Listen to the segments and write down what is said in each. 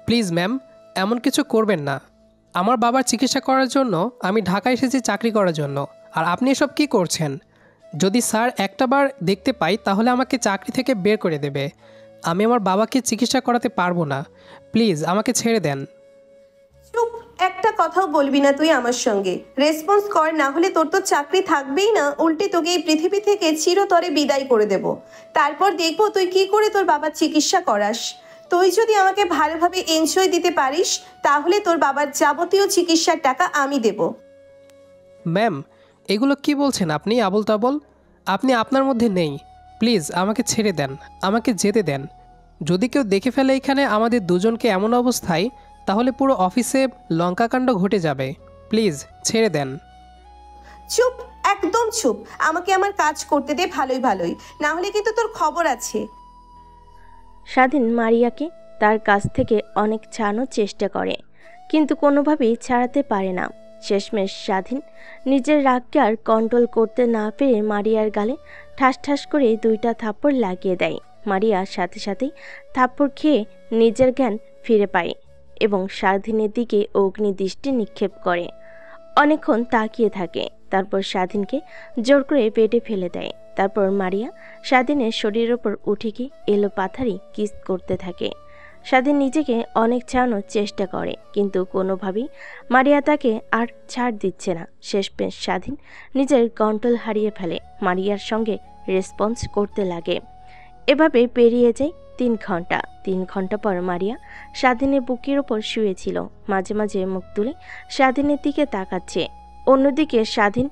Please ma'am, এমন কিছু করবেন না। আমার বাবার চিকিৎসা করার জন্য আমি ঢাকায় এসেছি চাকরি করার জন্য, আর আপনি এসব কী করছেন? যদি স্যার একটাবার দেখতে পাই তাহলে আমাকে চাকরি থেকে বের করে দেবে। আমি আমার বাবাকে চিকিৎসা করাতে পারবো না। প্লিজ আমাকে ছেড়ে দেন। চুপ, একটা কথাও বলবি না তুই আমার সঙ্গে। রেসপন্স কর, না হলে তোর তো চাকরি থাকবেই না, উল্টে তোকে এই পৃথিবী থেকে চিরতরে বিদায় করে দেব। তারপর দেখবো তুই কি করে তোর বাবার চিকিৎসা করাস। তুই যদি আমাকে ভালোভাবে এনজয় দিতে পারিস তাহলে তোর বাবার যাবতীয় চিকিৎসার টাকা আমি দেব। ম্যাম, এগুলো কি বলছেন আপনি আবল তাবল? আপনি আপনার মধ্যে নেই। প্লিজ আমাকে ছেড়ে দেন, আমাকে যেতে দেন। যদি কেউ দেখে ফেলে এখানে আমাদের দুজনকে এমন অবস্থায়, তাহলে পুরো অফিসে লঙ্কাকাণ্ড ঘটে যাবে। প্লিজ ছেড়ে দেন। চুপ, একদম চুপ। আমাকে আমার কাজ করতে দে ভালোই ভালোই, না হলে কিন্তু তোর খবর আছে। স্বাধীন মারিয়াকে তার কাছ থেকে অনেক ছাড়ানোর চেষ্টা করে, কিন্তু কোনোভাবেই ছাড়াতে পারে না। শেষমেশ স্বাধীন নিজের রাগকে আর কন্ট্রোল করতে না পেরে মারিয়ার গালে ঠাস ঠাস করে 2টা থাপ্পড় লাগিয়ে দেয়। মারিয়া সাথে সাথেই থাপ্পড় খেয়ে নিজের জ্ঞান ফিরে পায় এবং স্বাধীনের দিকে অগ্নিদৃষ্টি নিক্ষেপ করে। অনেকক্ষণ তাকিয়ে থাকে, তারপর স্বাধীনকে জোর করে বেডে ফেলে দেয়। তারপর মারিয়া স্বাধীনের শরীরের ওপর উঠে গিয়ে এলো পাথারি কিস করতে থাকে। স্বাধীন নিজেকে অনেক ছাড়ানোর চেষ্টা করে, কিন্তু কোনোভাবেই মারিয়া তাকে আর ছাড় দিচ্ছে না। শেষমেশ স্বাধীন নিজের কন্ট্রোল হারিয়ে ফেলে, মারিয়ার সঙ্গে রেসপন্স করতে লাগে। এভাবে পেরিয়ে যায় 3 ঘন্টা। 3 ঘন্টা পর মারিয়া স্বাধীনের বুকের ওপর শুয়েছিল, মাঝে মাঝে মুখ তুলে স্বাধীনের দিকে তাকাচ্ছে। অন্যদিকে স্বাধীন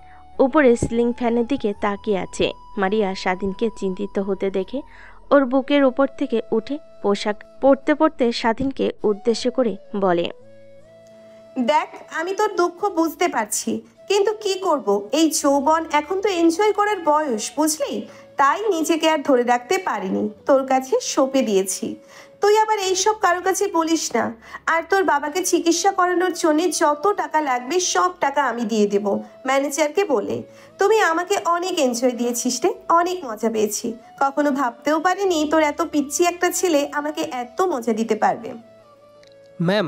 উপরে সিলিং ফ্যানের দিকে তাকিয়ে আছে। মারিয়া স্বাধীনকে চিন্তিত হতে দেখে ওর বুকের উপর থেকে উঠে পোশাক পরতে পরতে স্বাধীনকে উদ্দেশ্য করে বলে, দেখ, আমি তোর দুঃখ বুঝতে পারছি, কিন্তু কি করব, এই যৌবন এখন তো এনজয় করার বয়স, বুঝলি? তাই নিজেকে আর ধরে রাখতে পারিনি, তোর কাছে সঁপে দিয়েছি। তুই আবার এইসব কারো কাছে বলিস না। আর তোর বাবাকে চিকিৎসা করানোর জন্য যত টাকা লাগবে সব টাকা আমি দিয়ে দেব ম্যানেজারকে বলে। তুমি আমাকে অনেক এনজয় দিয়েছিস রে, অনেক মজা পেয়েছি। কখনো ভাবতেও পারিনি তোর এত পিচ্ছি একটা ছেলে আমাকে এত মজা দিতে পারবে। ম্যাম,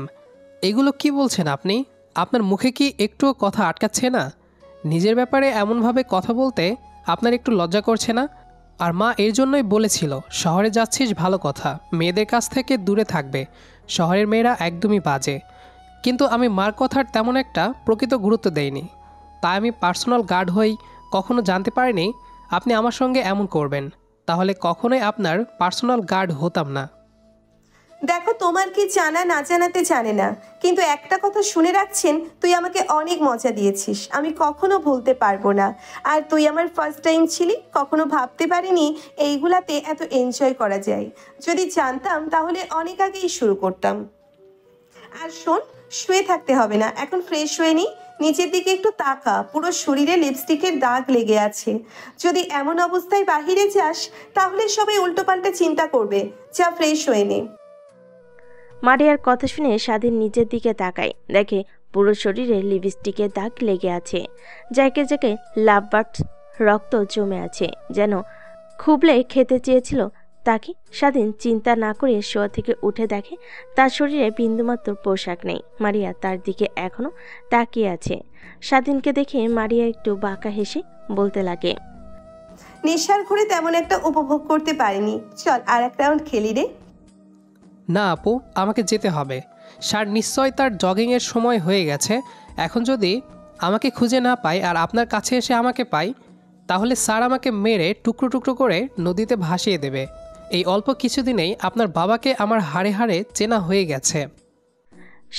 এগুলো কি বলছেন আপনি? আপনার মুখে কি একটুও কথা আটকাচ্ছে না? নিজের ব্যাপারে এমনভাবে কথা বলতে আপনার একটু লজ্জা করছে না? আর মা এর জন্যই বলেছিল, শহরে যাচ্ছিস ভালো কথা, মেয়েদের কাছ থেকে দূরে থাকবে, শহরের মেয়েরা একদমই বাজে। কিন্তু আমি মার কথার তেমন একটা প্রকৃত গুরুত্ব দেইনি। তাই আমি পার্সোনাল গার্ড হই কখনো জানতে পারিনি আপনি আমার সঙ্গে এমন করবেন। তাহলে কখনোই আপনার পার্সোনাল গার্ড হতাম না। দেখো, তোমার কি জানা না জানাতে জানে না, কিন্তু একটা কথা শুনে রাখছেন, তুই আমাকে অনেক মজা দিয়েছিস, আমি কখনো ভুলতে পারবো না। আর তুই আমার ফার্স্ট টাইম ছিলি, কখনো ভাবতে পারিনি এইগুলাতে এত এনজয় করা যায়। যদি জানতাম তাহলে অনেক আগেই শুরু করতাম। আর শোন, শুয়ে থাকতে হবে না, এখন ফ্রেশ হয়ে নি। নিচের দিকে একটু তাকা, পুরো শরীরে লিপস্টিকের দাগ লেগে আছে। যদি এমন অবস্থায় বাহিরে যাস তাহলে সবাই উল্টোপাল্টা চিন্তা করবে। যা, ফ্রেশ হয়ে নে। মারিয়ার কথা শুনে স্বাধীন নিচের দিকে তাকায়, দেখে পুরো শরীরে লিপস্টিকের দাগ লেগে আছে। জায়গায় জায়গায় লাভবার্ড রক্ত জমে আছে, যেন খুবলে খেতে চেয়েছিল তাকে। স্বাধীন চিন্তা না করে শোয়া থেকে উঠে দেখে তার শরীরে বিন্দুমাত্র পোশাক নেই। মারিয়া তার দিকে এখনো তাকিয়ে আছে। স্বাধীনকে দেখে মারিয়া একটু বাঁকা হেসে বলতে লাগে, নেশার ঘরে তেমন একটা উপভোগ করতে পারিনি, চল আর এক রাউন্ড খেলি রে। না আপু, আমাকে যেতে হবে। স্যার নিশ্চয় তার জগিংয়ের সময় হয়ে গেছে। এখন যদি আমাকে খুঁজে না পাই আর আপনার কাছে এসে আমাকে পাই, তাহলে স্যার আমাকে মেরে টুকরো টুকরো করে নদীতে ভাসিয়ে দেবে। এই অল্প কিছুদিনেই আপনার বাবাকে আমার হাড়ে হাড়ে চেনা হয়ে গেছে।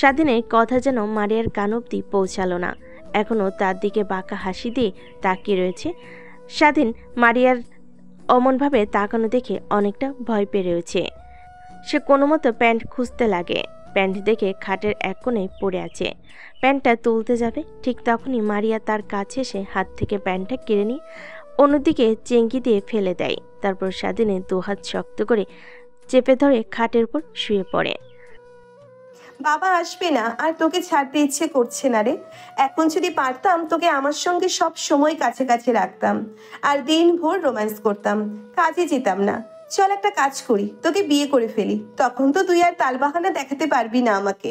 স্বাধীনের কথা যেন মারিয়ার কান অব্দি পৌঁছালো না, এখনও তার দিকে বাঁকা হাসি দিয়ে তাকিয়ে রয়েছে। স্বাধীন মারিয়ার অমনভাবে তাকানো দেখে অনেকটা ভয় পেয়ে রয়েছে। সে কোনো মতো প্যান্ট খুঁজতে লাগে। প্যান্ট দেখে খাটের এক কোণে পড়ে আছে। প্যান্টটা তুলতে যাবে, ঠিক তখনই মারিয়া তার কাছে এসে হাত থেকে প্যান্টটা কেড়ে নিয়ে অন্যদিকে চেঙ্গি দিয়ে ফেলে দেয়। তারপর স্বাধীনের 2 হাত শক্ত করে চেপে ধরে খাটের উপর শুয়ে পড়ে। বাবা আসবে না আর তোকে ছাড়তে ইচ্ছে করছে না রে। এখন যদি পারতাম তোকে আমার সঙ্গে সব সময় কাছে কাছে রাখতাম আর দিনভর রোম্যান্স করতাম, কাজে যেতাম না। চল একটা কাজ করি, তোকে বিয়ে করে ফেলি, তখন তো তুই আর তালবাহানা দেখাতে পারবি না আমাকে।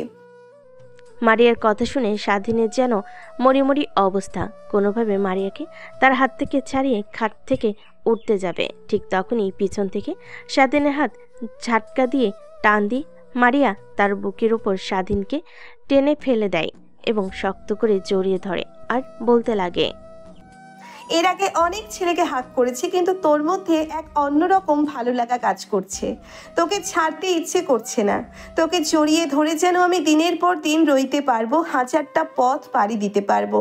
মারিয়ার কথা শুনে স্বাধীনের যেন মরিমরি অবস্থা। কোনোভাবে মারিয়াকে তার হাত থেকে ছাড়িয়ে খাট থেকে উঠতে যাবে, ঠিক তখনই পিছন থেকে স্বাধীনের হাত ঝাটকা দিয়ে টান দিয়ে মারিয়া তার বুকের উপর স্বাধীনকে টেনে ফেলে দেয় এবং শক্ত করে জড়িয়ে ধরে আর বলতে লাগে, এর আগে অনেক ছেলেকে হাত করেছি, কিন্তু তোর মধ্যে এক অন্যরকম ভালো লাগা কাজ করছে। তোকে ছাড়তে ইচ্ছে করছে না। তোকে জড়িয়ে ধরে যেন আমি দিনের পর দিন রইতে পারবো, হাজারটা পথ পাড়ি দিতে পারবো।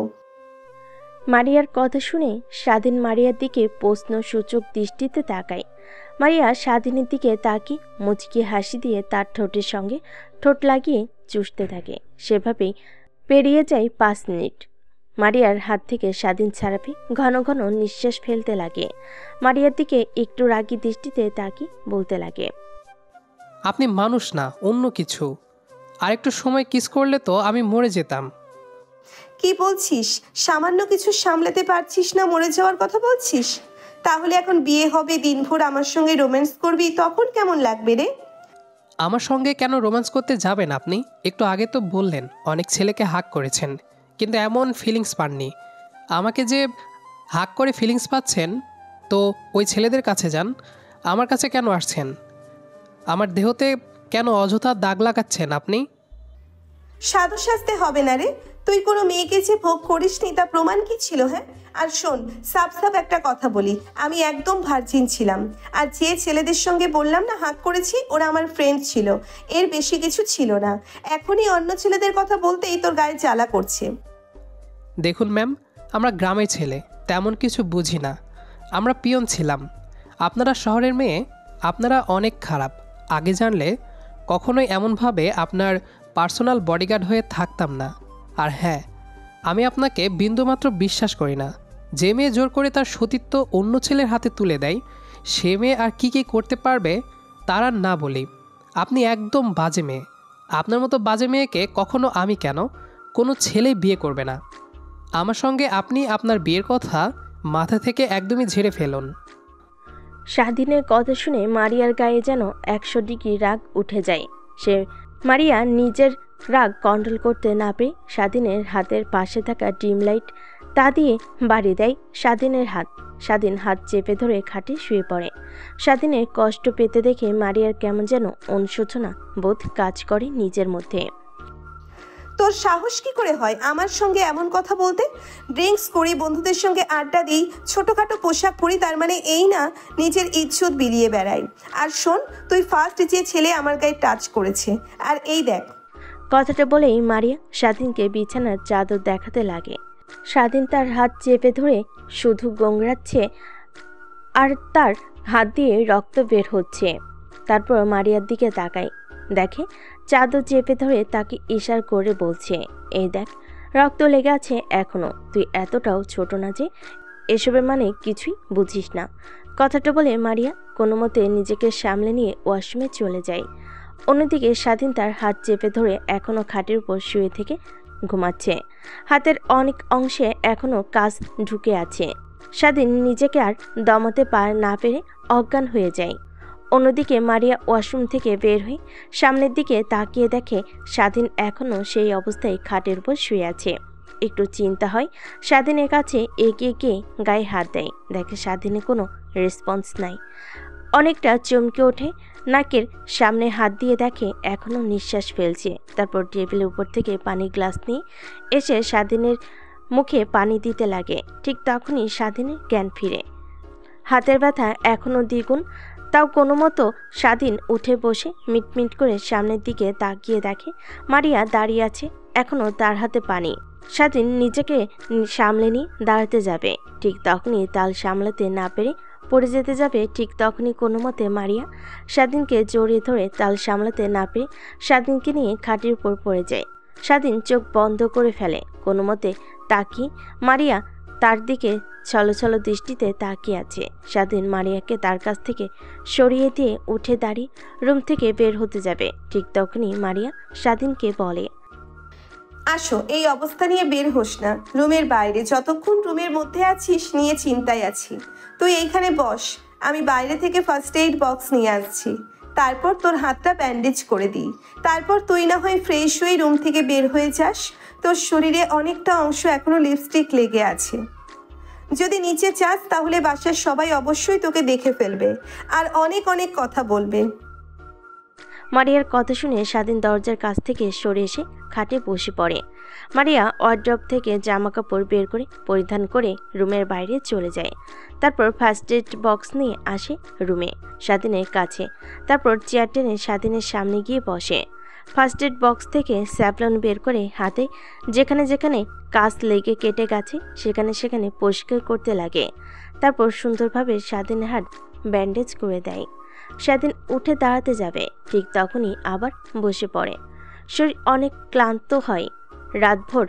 মারিয়ার কথা শুনে স্বাধীন মারিয়ার দিকে প্রশ্নসূচক দৃষ্টিতে তাকায়। মারিয়া স্বাধীনের দিকে তাকিয়ে মুচকি হাসি দিয়ে তার ঠোঁটের সঙ্গে ঠোঁট লাগিয়ে চুষতে থাকে। সেভাবেই পেরিয়ে যায় 5 মিনিট। মারিয়ার হাত থেকে স্বাধীন ছাড়াবে ঘন ঘন নিঃশ্বাস ফেলতে লাগে। মারিয়ার দিকে একটু রাগী দৃষ্টিতে তাকিয়ে বলতে লাগে, আপনি মানুষ না, অন্য কিছু। আর একটু সময় কিস করলে তো আমি মরে যেতাম। কি বলছিস? সামান্য কিছু সামলাতে পারছিস না, মরে যাওয়ার কথা বলছিস? তাহলে এখন বিয়ে হবে, দিনভর আমার সঙ্গে রোম্যান্স করবি, তখন কেমন লাগবে রে? আমার সঙ্গে কেন রোম্যান্স করতে যাবেন আপনি? একটু আগে তো বললেন অনেক ছেলেকে হাক করেছেন, কিন্তু এমন ফিলিংস পাননি। আমাকে যে হাক করে ফিলিংস পাচ্ছেন, তো ওই ছেলেদের কাছে যান। আমার কাছে কেন আসছেন? আমার দেহতে কেন অযথা দাগ লাগাচ্ছেন আপনি? সাধু সাজতে হবে না রে। তুই কোনো মেয়েকে যে ভোগ করিসনি তা প্রমাণ কি ছিল? হ্যাঁ, আর শোন, সাফ সাফ একটা কথা বলি, আমি একদম ভার্জিন ছিলাম। আর যে ছেলেদের সঙ্গে বললাম না হাক করেছি, ওরা আমার ফ্রেন্ড ছিল, এর বেশি কিছু ছিল না। এখনই অন্য ছেলেদের কথা বলতেই তোর গায়ে জ্বালা করছে। দেখুন ম্যাম, আমরা গ্রামের ছেলে, তেমন কিছু বুঝি না। আমরা পিয়ন ছিলাম। আপনারা শহরের মেয়ে, আপনারা অনেক খারাপ। আগে জানলে কখনোই এমনভাবে আপনার পার্সোনাল বডিগার্ড হয়ে থাকতাম না। আর হ্যাঁ, আমি আপনাকে বিন্দুমাত্র বিশ্বাস করি না। যে মেয়ে জোর করে তার সতীত্ব অন্য ছেলের হাতে তুলে দেয়, সে মেয়ে আর কী কী করতে পারবে তার আর না বলি। আপনি একদম বাজে মেয়ে। আপনার মতো বাজে মেয়েকে কখনো আমি কেন, কোনো ছেলেই বিয়ে করবে না। আমার সঙ্গে আপনি আপনার বিয়ের কথা মাথা থেকে একদমই ঝেড়ে ফেলুন। স্বাধীনের কথা শুনে মারিয়ার গায়ে যেন 100 ডিগ্রি রাগ উঠে যায়। মারিয়া নিজের রাগ কন্ট্রোল করতে না পেরে স্বাধীনের হাতের পাশে থাকা ডিম লাইট তা দিয়ে বাড়ি দেয় স্বাধীনের হাত। স্বাধীন হাত চেপে ধরে খাটে শুয়ে পড়ে। স্বাধীনের কষ্ট পেতে দেখে মারিয়ার কেমন যেন অনুশোচনা বোধ কাজ করে নিজের মধ্যে। তোর সাহস কি করে হয় আমার সঙ্গে এমন কথা বলতে? ড্রিঙ্কস করি, বন্ধুদের সঙ্গে আড্ডা দিই, ছোটোখাটো পোশাক পরি, তার মানে এই না নিজের ইজ্জত বিলিয়ে বেড়াই। আর শোন, তুই ফার্স্ট যে ছেলে আমার গায়ে টাচ করেছে, আর এই দেখ। কথাটা বলেই মারিয়া স্বাধীনকে বিছানার চাদর দেখাতে লাগে। স্বাধীন তার হাত চেপে ধরে শুধু গোংড়াচ্ছে আর তার হাত দিয়ে রক্ত বের হচ্ছে। তারপর মারিয়ার দিকে তাকায়, দেখে চাদর চেপে ধরে তাকে ইশারা করে বলছে, এই দেখ, রক্ত লেগে আছে এখনো। তুই এতটাও ছোট না যে এসবের মানে কিছুই বুঝিস না। কথাটা বলে মারিয়া কোনো মতে নিজেকে সামলে নিয়ে ওয়াশরুমে চলে যায়। অন্যদিকে স্বাধীন তার হাত চেপে ধরে এখনো খাটের উপর শুয়ে থেকে ঘুমাচ্ছে। হাতের অনেক অংশে এখনো কাজ ঢুকে আছে। স্বাধীন নিজেকে আর দমাতে না পেরে অজ্ঞান হয়ে যায়। অন্যদিকে মারিয়া ওয়াশরুম থেকে বের হয়ে সামনের দিকে তাকিয়ে দেখে স্বাধীন এখনও সেই অবস্থায় খাটের উপর শুয়ে আছে। একটু চিন্তা হয়, স্বাধীনের কাছে এগিয়ে গিয়ে গায়ে হাত দেয়। দেখে স্বাধীনে কোনো রেসপন্স নাই। অনেকটা চমকে ওঠে, নাকের সামনে হাত দিয়ে দেখে এখনও নিঃশ্বাস ফেলছে। তারপর টেবিলের উপর থেকে পানির গ্লাস নিয়ে এসে স্বাধীনের মুখে পানি দিতে লাগে। ঠিক তখনই স্বাধীনের জ্ঞান ফিরে। হাতের ব্যথা এখনও দ্বিগুণ, তাও কোনো মতো স্বাধীন উঠে বসে মিটমিট করে সামনের দিকে তাকিয়ে দেখে মারিয়া দাঁড়িয়ে আছে, এখনও তার হাতে পানি। স্বাধীন নিজেকে সামলে নিয়ে দাঁড়াতে যাবে, ঠিক তখনই তাল সামলাতে না পেরে পড়ে যেতে যাবে। ঠিক তখনই কোনো মতে মারিয়া স্বাধীনকে জড়িয়ে ধরে তাল সামলাতে না পেরে স্বাধীনকে নিয়ে খাটের উপর পড়ে যায়। স্বাধীন চোখ বন্ধ করে ফেলে। কোনো মতে তাকিয়ে মারিয়া তার দিকে ছলছল দৃষ্টিতে তাকিয়ে আছে। স্বাধীন মারিয়াকে তার কাছ থেকে সরিয়ে দিয়ে উঠে দাঁড়িয়ে রুম থেকে বের হতে যাবে। ঠিক তখনই মারিয়া স্বাধীনকে বলে, আসো, এই অবস্থা নিয়ে বের হোস না রুমের বাইরে। যতক্ষণ রুমের মধ্যে আছিস নিয়ে চিন্তায় আছি। তুই এইখানে বস, আমি বাইরে থেকে ফার্স্ট এইড বক্স নিয়ে আসছি, তারপর তোর হাতটা ব্যান্ডেজ করে দিই। তারপর তুই না হয় ফ্রেশ হয়ে রুম থেকে বের হয়ে যাস। তোর শরীরে অনেকটা অংশ এখনো লিপস্টিক লেগে আছে। যদি নিচে চাস তাহলে বাসার সবাই অবশ্যই তোকে দেখে ফেলবে আর অনেক অনেক কথা বলবে। মারিয়ার কথা শুনে স্বাধীন দরজার কাছ থেকে সরে এসে খাটে বসে পড়ে। মারিয়া ওয়ার্ড্রপ থেকে জামা কাপড় বের করে পরিধান করে রুমের বাইরে চলে যায়। তারপর ফার্স্ট এড বক্স নিয়ে আসে রুমে স্বাধীনের কাছে। তারপর চেয়ার টেনে স্বাধীনের সামনে গিয়ে বসে। ফার্স্ট এড বক্স থেকে স্যাভলন বের করে হাতে যেখানে যেখানে কাঁচ লেগে কেটে গেছে সেখানে সেখানে পরিষ্কার করতে লাগে। তারপর সুন্দরভাবে স্বাধীনের হাত ব্যান্ডেজ করে দেয়। স্বাধীন উঠে দাঁড়াতে যাবে, ঠিক তখনই আবার বসে পড়ে। শরীর অনেক ক্লান্ত হয়, রাতভর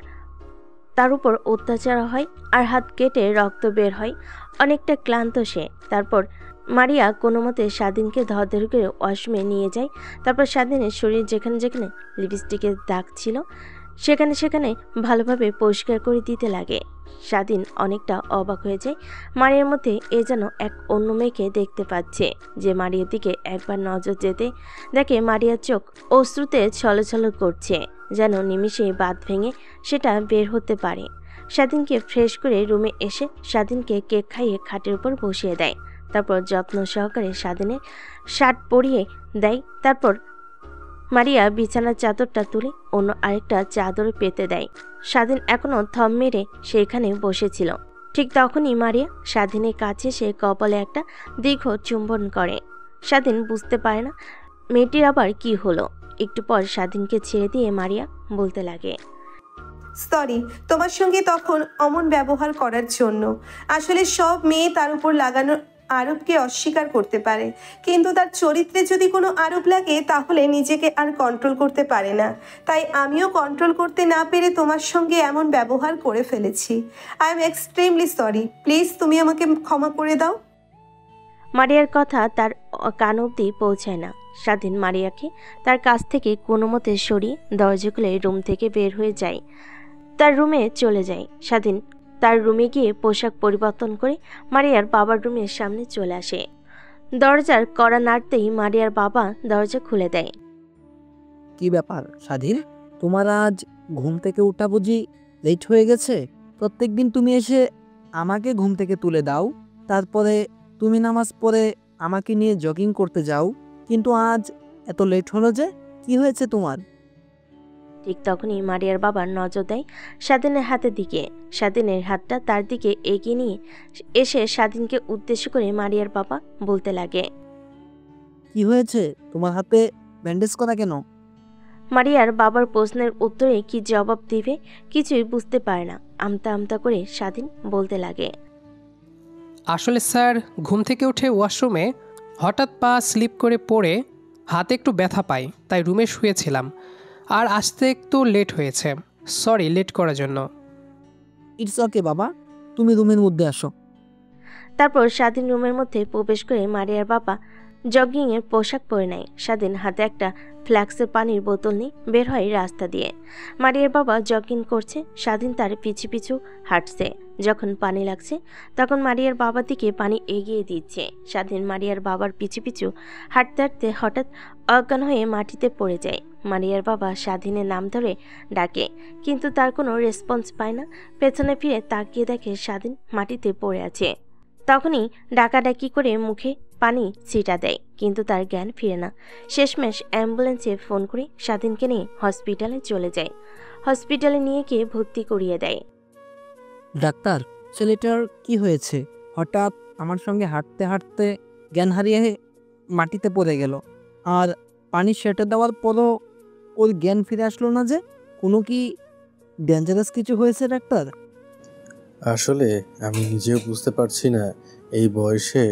তার উপর অত্যাচার হয় আর হাত কেটে রক্ত বের হয়, অনেকটা ক্লান্ত সে। তারপর মারিয়া কোনো মতে স্বাধীনকে ধর করে ওয়াশরুমে নিয়ে যায়। তারপর স্বাধীনের শরীর যেখানে যেখানে লিপস্টিকের দাগ ছিল সেখানে সেখানে ভালোভাবে পরিষ্কার করে দিতে লাগে। স্বাধীন অনেকটা অবাক হয়ে যায়। মারিয়ার মধ্যে এ যেন এক অন্য মেয়েকে দেখতে পাচ্ছে। যে মারিয়ার দিকে একবার নজর যেতে দেখে মারিয়ার চোখ অশ্রুতে ছলছল করছে, যেন নিমিষে বাঁধ ভেঙে সেটা বের হতে পারে। স্বাধীনকে ফ্রেশ করে রুমে এসে স্বাধীনকে কেক খাইয়ে খাটের উপর বসিয়ে দেয়। তারপর যত্ন সহকারে স্বাধীনের শার্ট পরিয়ে দেয়। তারপর মারিয়া বিছানার চাদরটা তুলে অন্য আরেকটা চাদরে পেতে দেয়। স্বাধীন এখনো থম মেরে সেখানে বসেছিল। ঠিক তখনই মারিয়া স্বাধীনের কাছে সে কপালে একটা দীর্ঘ চুম্বন করে। স্বাধীন বুঝতে পারে না মেয়েটির আবার কি হলো। একটু পর স্বাধীনকে ছেড়ে দিয়ে মারিয়া বলতে লাগে, সরি তোমার সঙ্গে তখন অমন ব্যবহার করার জন্য। আসলে সব মেয়ে তার উপর লাগানো আরোপকে অস্বীকার করতে পারে, কিন্তু তার চরিত্রে যদি কোনো আরোপ লাগে তাহলে নিজেকে আর কন্ট্রোল করতে পারে না। তাই আমিও কন্ট্রোল করতে না পেরে তোমার সঙ্গে এমন ব্যবহার করে ফেলেছি। I am extremely sorry, please তুমি আমাকে ক্ষমা করে দাও। মারিয়ার কথা তার কান অবধি পৌঁছায় না। স্বাধীন মারিয়াকে তার কাছ থেকে কোনো মতে সরিয়ে দরজা খুলে রুম থেকে বের হয়ে যায়। তার রুমে চলে যায়। স্বাধীন তার রুমে গিয়ে পোশাক পরিবর্তন করে মারিয়ার বাবার রুমের সামনে চলে আসে। দরজার কড়া নাড়তেই মারিয়ার বাবা দরজা খুলে দেয়। কি ব্যাপার স্বাধীন, তোমার আজ ঘুম থেকে উঠা বুঝি লেট হয়ে গেছে? প্রত্যেকদিন তুমি এসে আমাকে ঘুম থেকে তুলে দাও, তারপরে তুমি নামাজ পড়ে আমাকে নিয়ে জগিং করতে যাও, কিন্তু আজ এত লেট হলো যে? কি হয়েছে তোমার? ঠিক তখনই মারিয়ার বাবার নজর দেয় স্বাধীনের হাতের দিকে। স্বাধীনের হাতটা তার দিকে এগিয়ে নিয়ে এসে স্বাধীনকে উদ্দেশ্য করে মারিয়ার বাবা বলতে লাগে, কি হয়েছে তোমার হাতে ব্যান্ডেজ করা কেন? মারিয়ার বাবার প্রশ্নের উত্তরে কি জবাব দিবে কিছুই বুঝতে পারে না। আমতা আমতা করে স্বাধীন বলতে লাগে, আসলে স্যার, ঘুম থেকে উঠে ওয়াশরুমে হঠাৎ পা স্লিপ করে পড়ে হাতে একটু ব্যথা পাই, তাই রুমে শুয়েছিলাম আর আসতে একটু লেট হয়েছে। সরি লেট করার জন্য। ইটস ওকে বাবা, তুমি রুমের মধ্যে আসো। তারপর স্বাধীন রুমের মধ্যে প্রবেশ করে মারিয়ার বাবা জগিংয়ের পোশাক পরে নেয়। স্বাধীন হাতে একটা ফ্ল্যাক্সের পানির বোতল নিয়ে বের হয় রাস্তা দিয়ে। মারিয়ার বাবা জগিং করছে, স্বাধীন তার পিছু পিছু হাঁটছে। যখন পানি লাগছে তখন মারিয়ার বাবার দিকে পানি এগিয়ে দিচ্ছে। স্বাধীন মারিয়ার বাবার পিছু পিছু হাঁটতে হাঁটতে হঠাৎ অজ্ঞান হয়ে মাটিতে পড়ে যায়। মারিয়ার বাবা স্বাধীনের নাম ধরে ডাকে, কিন্তু তার কোনো রেসপন্স পায় না। পেছনে ফিরে তাকিয়ে দেখে স্বাধীন মাটিতে পড়ে আছে। তখনই ডাকাডাকি করে মুখে পানি ছিটা দেয়, কিন্তু তার জ্ঞান ফিরে না। শেষমেশ অ্যাম্বুলেন্সে ফোন করে স্বাধীনকে নিয়ে হসপিটালে চলে যায়। হসপিটালে নিয়ে গিয়ে ভর্তি করিয়ে দেয়। ডাক্তার, ছেলেটার কি হয়েছে? হঠাৎ আমার সঙ্গে হাঁটতে হাঁটতে জ্ঞান হারিয়ে মাটিতে পড়ে গেল, আর পানি সেটে দেওয়ার পরও ওর জ্ঞান ফিরে আসলো না যে? কোনো কি ডেঞ্জারাস কিছু হয়েছে ডাক্তার? আসলে আমি নিজেও বুঝতে পারছি না এই বয়সে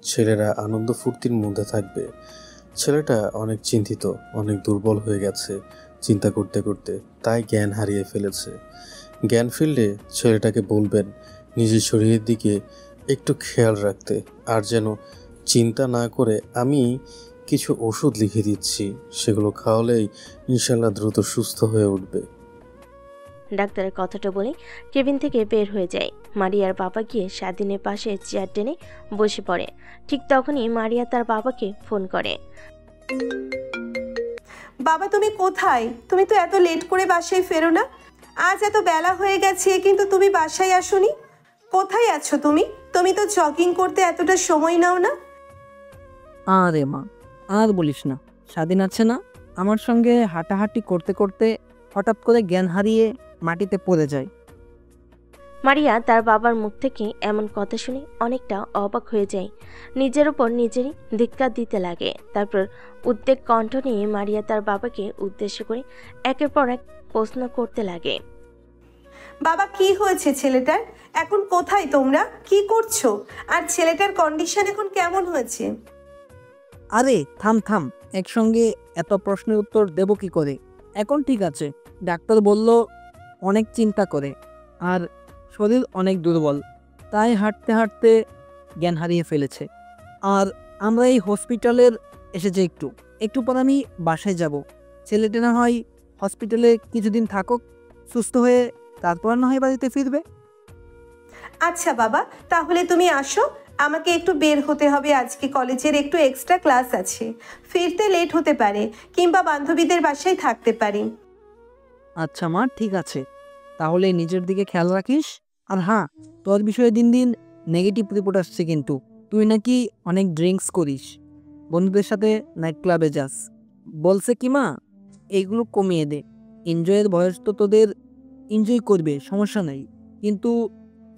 ছেলেরা আনন্দ ফুর্তির মধ্যে থাকবে। ছেলেটা অনেক চিন্তিত, অনেক দুর্বল হয়ে গেছে চিন্তা করতে করতে, তাই জ্ঞান হারিয়ে ফেলেছে। জ্ঞান ফিরলে ছেলেটাকে বলবেন নিজের শরীরের দিকে একটু খেয়াল রাখতে, আর যেন চিন্তা না করে আমি কিছু ওষুধ লিখে দিচ্ছি, সেগুলো খাওয়ালেই ইনশাল্লাহ দ্রুত সুস্থ হয়ে উঠবে। ডাক্তারের কথাটা বলে কেবিন থেকে বের হয়ে যায়। মারিয়ার বাবা গিয়ে স্বাধীনের পাশে চেয়ার টেনে বসে পড়ে। ঠিক তখনই মারিয়া তার বাবাকে ফোন করে। বাবা তুমি কোথায়? তুমি তো এত লেট করে বাসায় ফেরো না। আজ এত বেলা হয়ে গেছে কিন্তু তুমি বাসায় আসোনি। কোথায় আছো তুমি? তুমি তো জগিং করতে এতটা সময় নাও না। আরে মা, আর বলিস না। স্বাধীন আছে না, আমার সঙ্গে হাঁটাহাঁটি করতে করতে হঠাৎ করে জ্ঞান হারিয়ে মাটিতে পড়ে যায়। মারিয়া তার বাবার মুখ থেকে এমন কথা শুনে অনেকটা অবাক হয়ে যায়। নিজের উপর নিজেরই ধিক্কার দিতে লাগে। তারপর উদ্বেগ কণ্ঠ নিয়ে মারিয়া তার বাবাকে উদ্দেশ্য করে একের পর এক প্রশ্ন করতে লাগে। বাবা কি হয়েছে ছেলেটার? এখন কোথায় তোমরা? কি করছো? আর ছেলেটার কন্ডিশন এখন কেমন হয়েছে? আরে থাম থাম, একসঙ্গে এত প্রশ্নের উত্তর দেব কি করে? এখন ঠিক আছে। ডাক্তার বলল অনেক চিন্তা করে আর শরীর অনেক দুর্বল, তাই হাঁটতে হাঁটতে জ্ঞান হারিয়ে ফেলেছে। আর আমরা এই হসপিটালের এসেছি একটু একটু পর আমি বাসায় যাব। ছেলেটা না হয় হসপিটালে কিছুদিন থাকুক, সুস্থ হয়ে তারপর না হয় বাড়িতে ফিরবে। আচ্ছা বাবা, তাহলে তুমি আসো। আমাকে একটু বের হতে হবে, আজকে কলেজের একটু এক্সট্রা ক্লাস আছে। ফিরতে লেট হতে পারে, কিংবা বান্ধবীদের বাসায় থাকতে পারি। আচ্ছা মা, ঠিক আছে। তাহলে নিজের দিকে খেয়াল রাখিস। আর হ্যাঁ, তোর বিষয়ে দিন দিন নেগেটিভ রিপোর্ট আসছে কিন্তু। তুই নাকি অনেক ড্রিঙ্কস করিস, বন্ধুদের সাথে নাইট ক্লাবে যাস। বলছে কি মা, এইগুলো কমিয়ে দে। এনজয়ের বয়স তো তোদের, এনজয় করবে, সমস্যা নেই। কিন্তু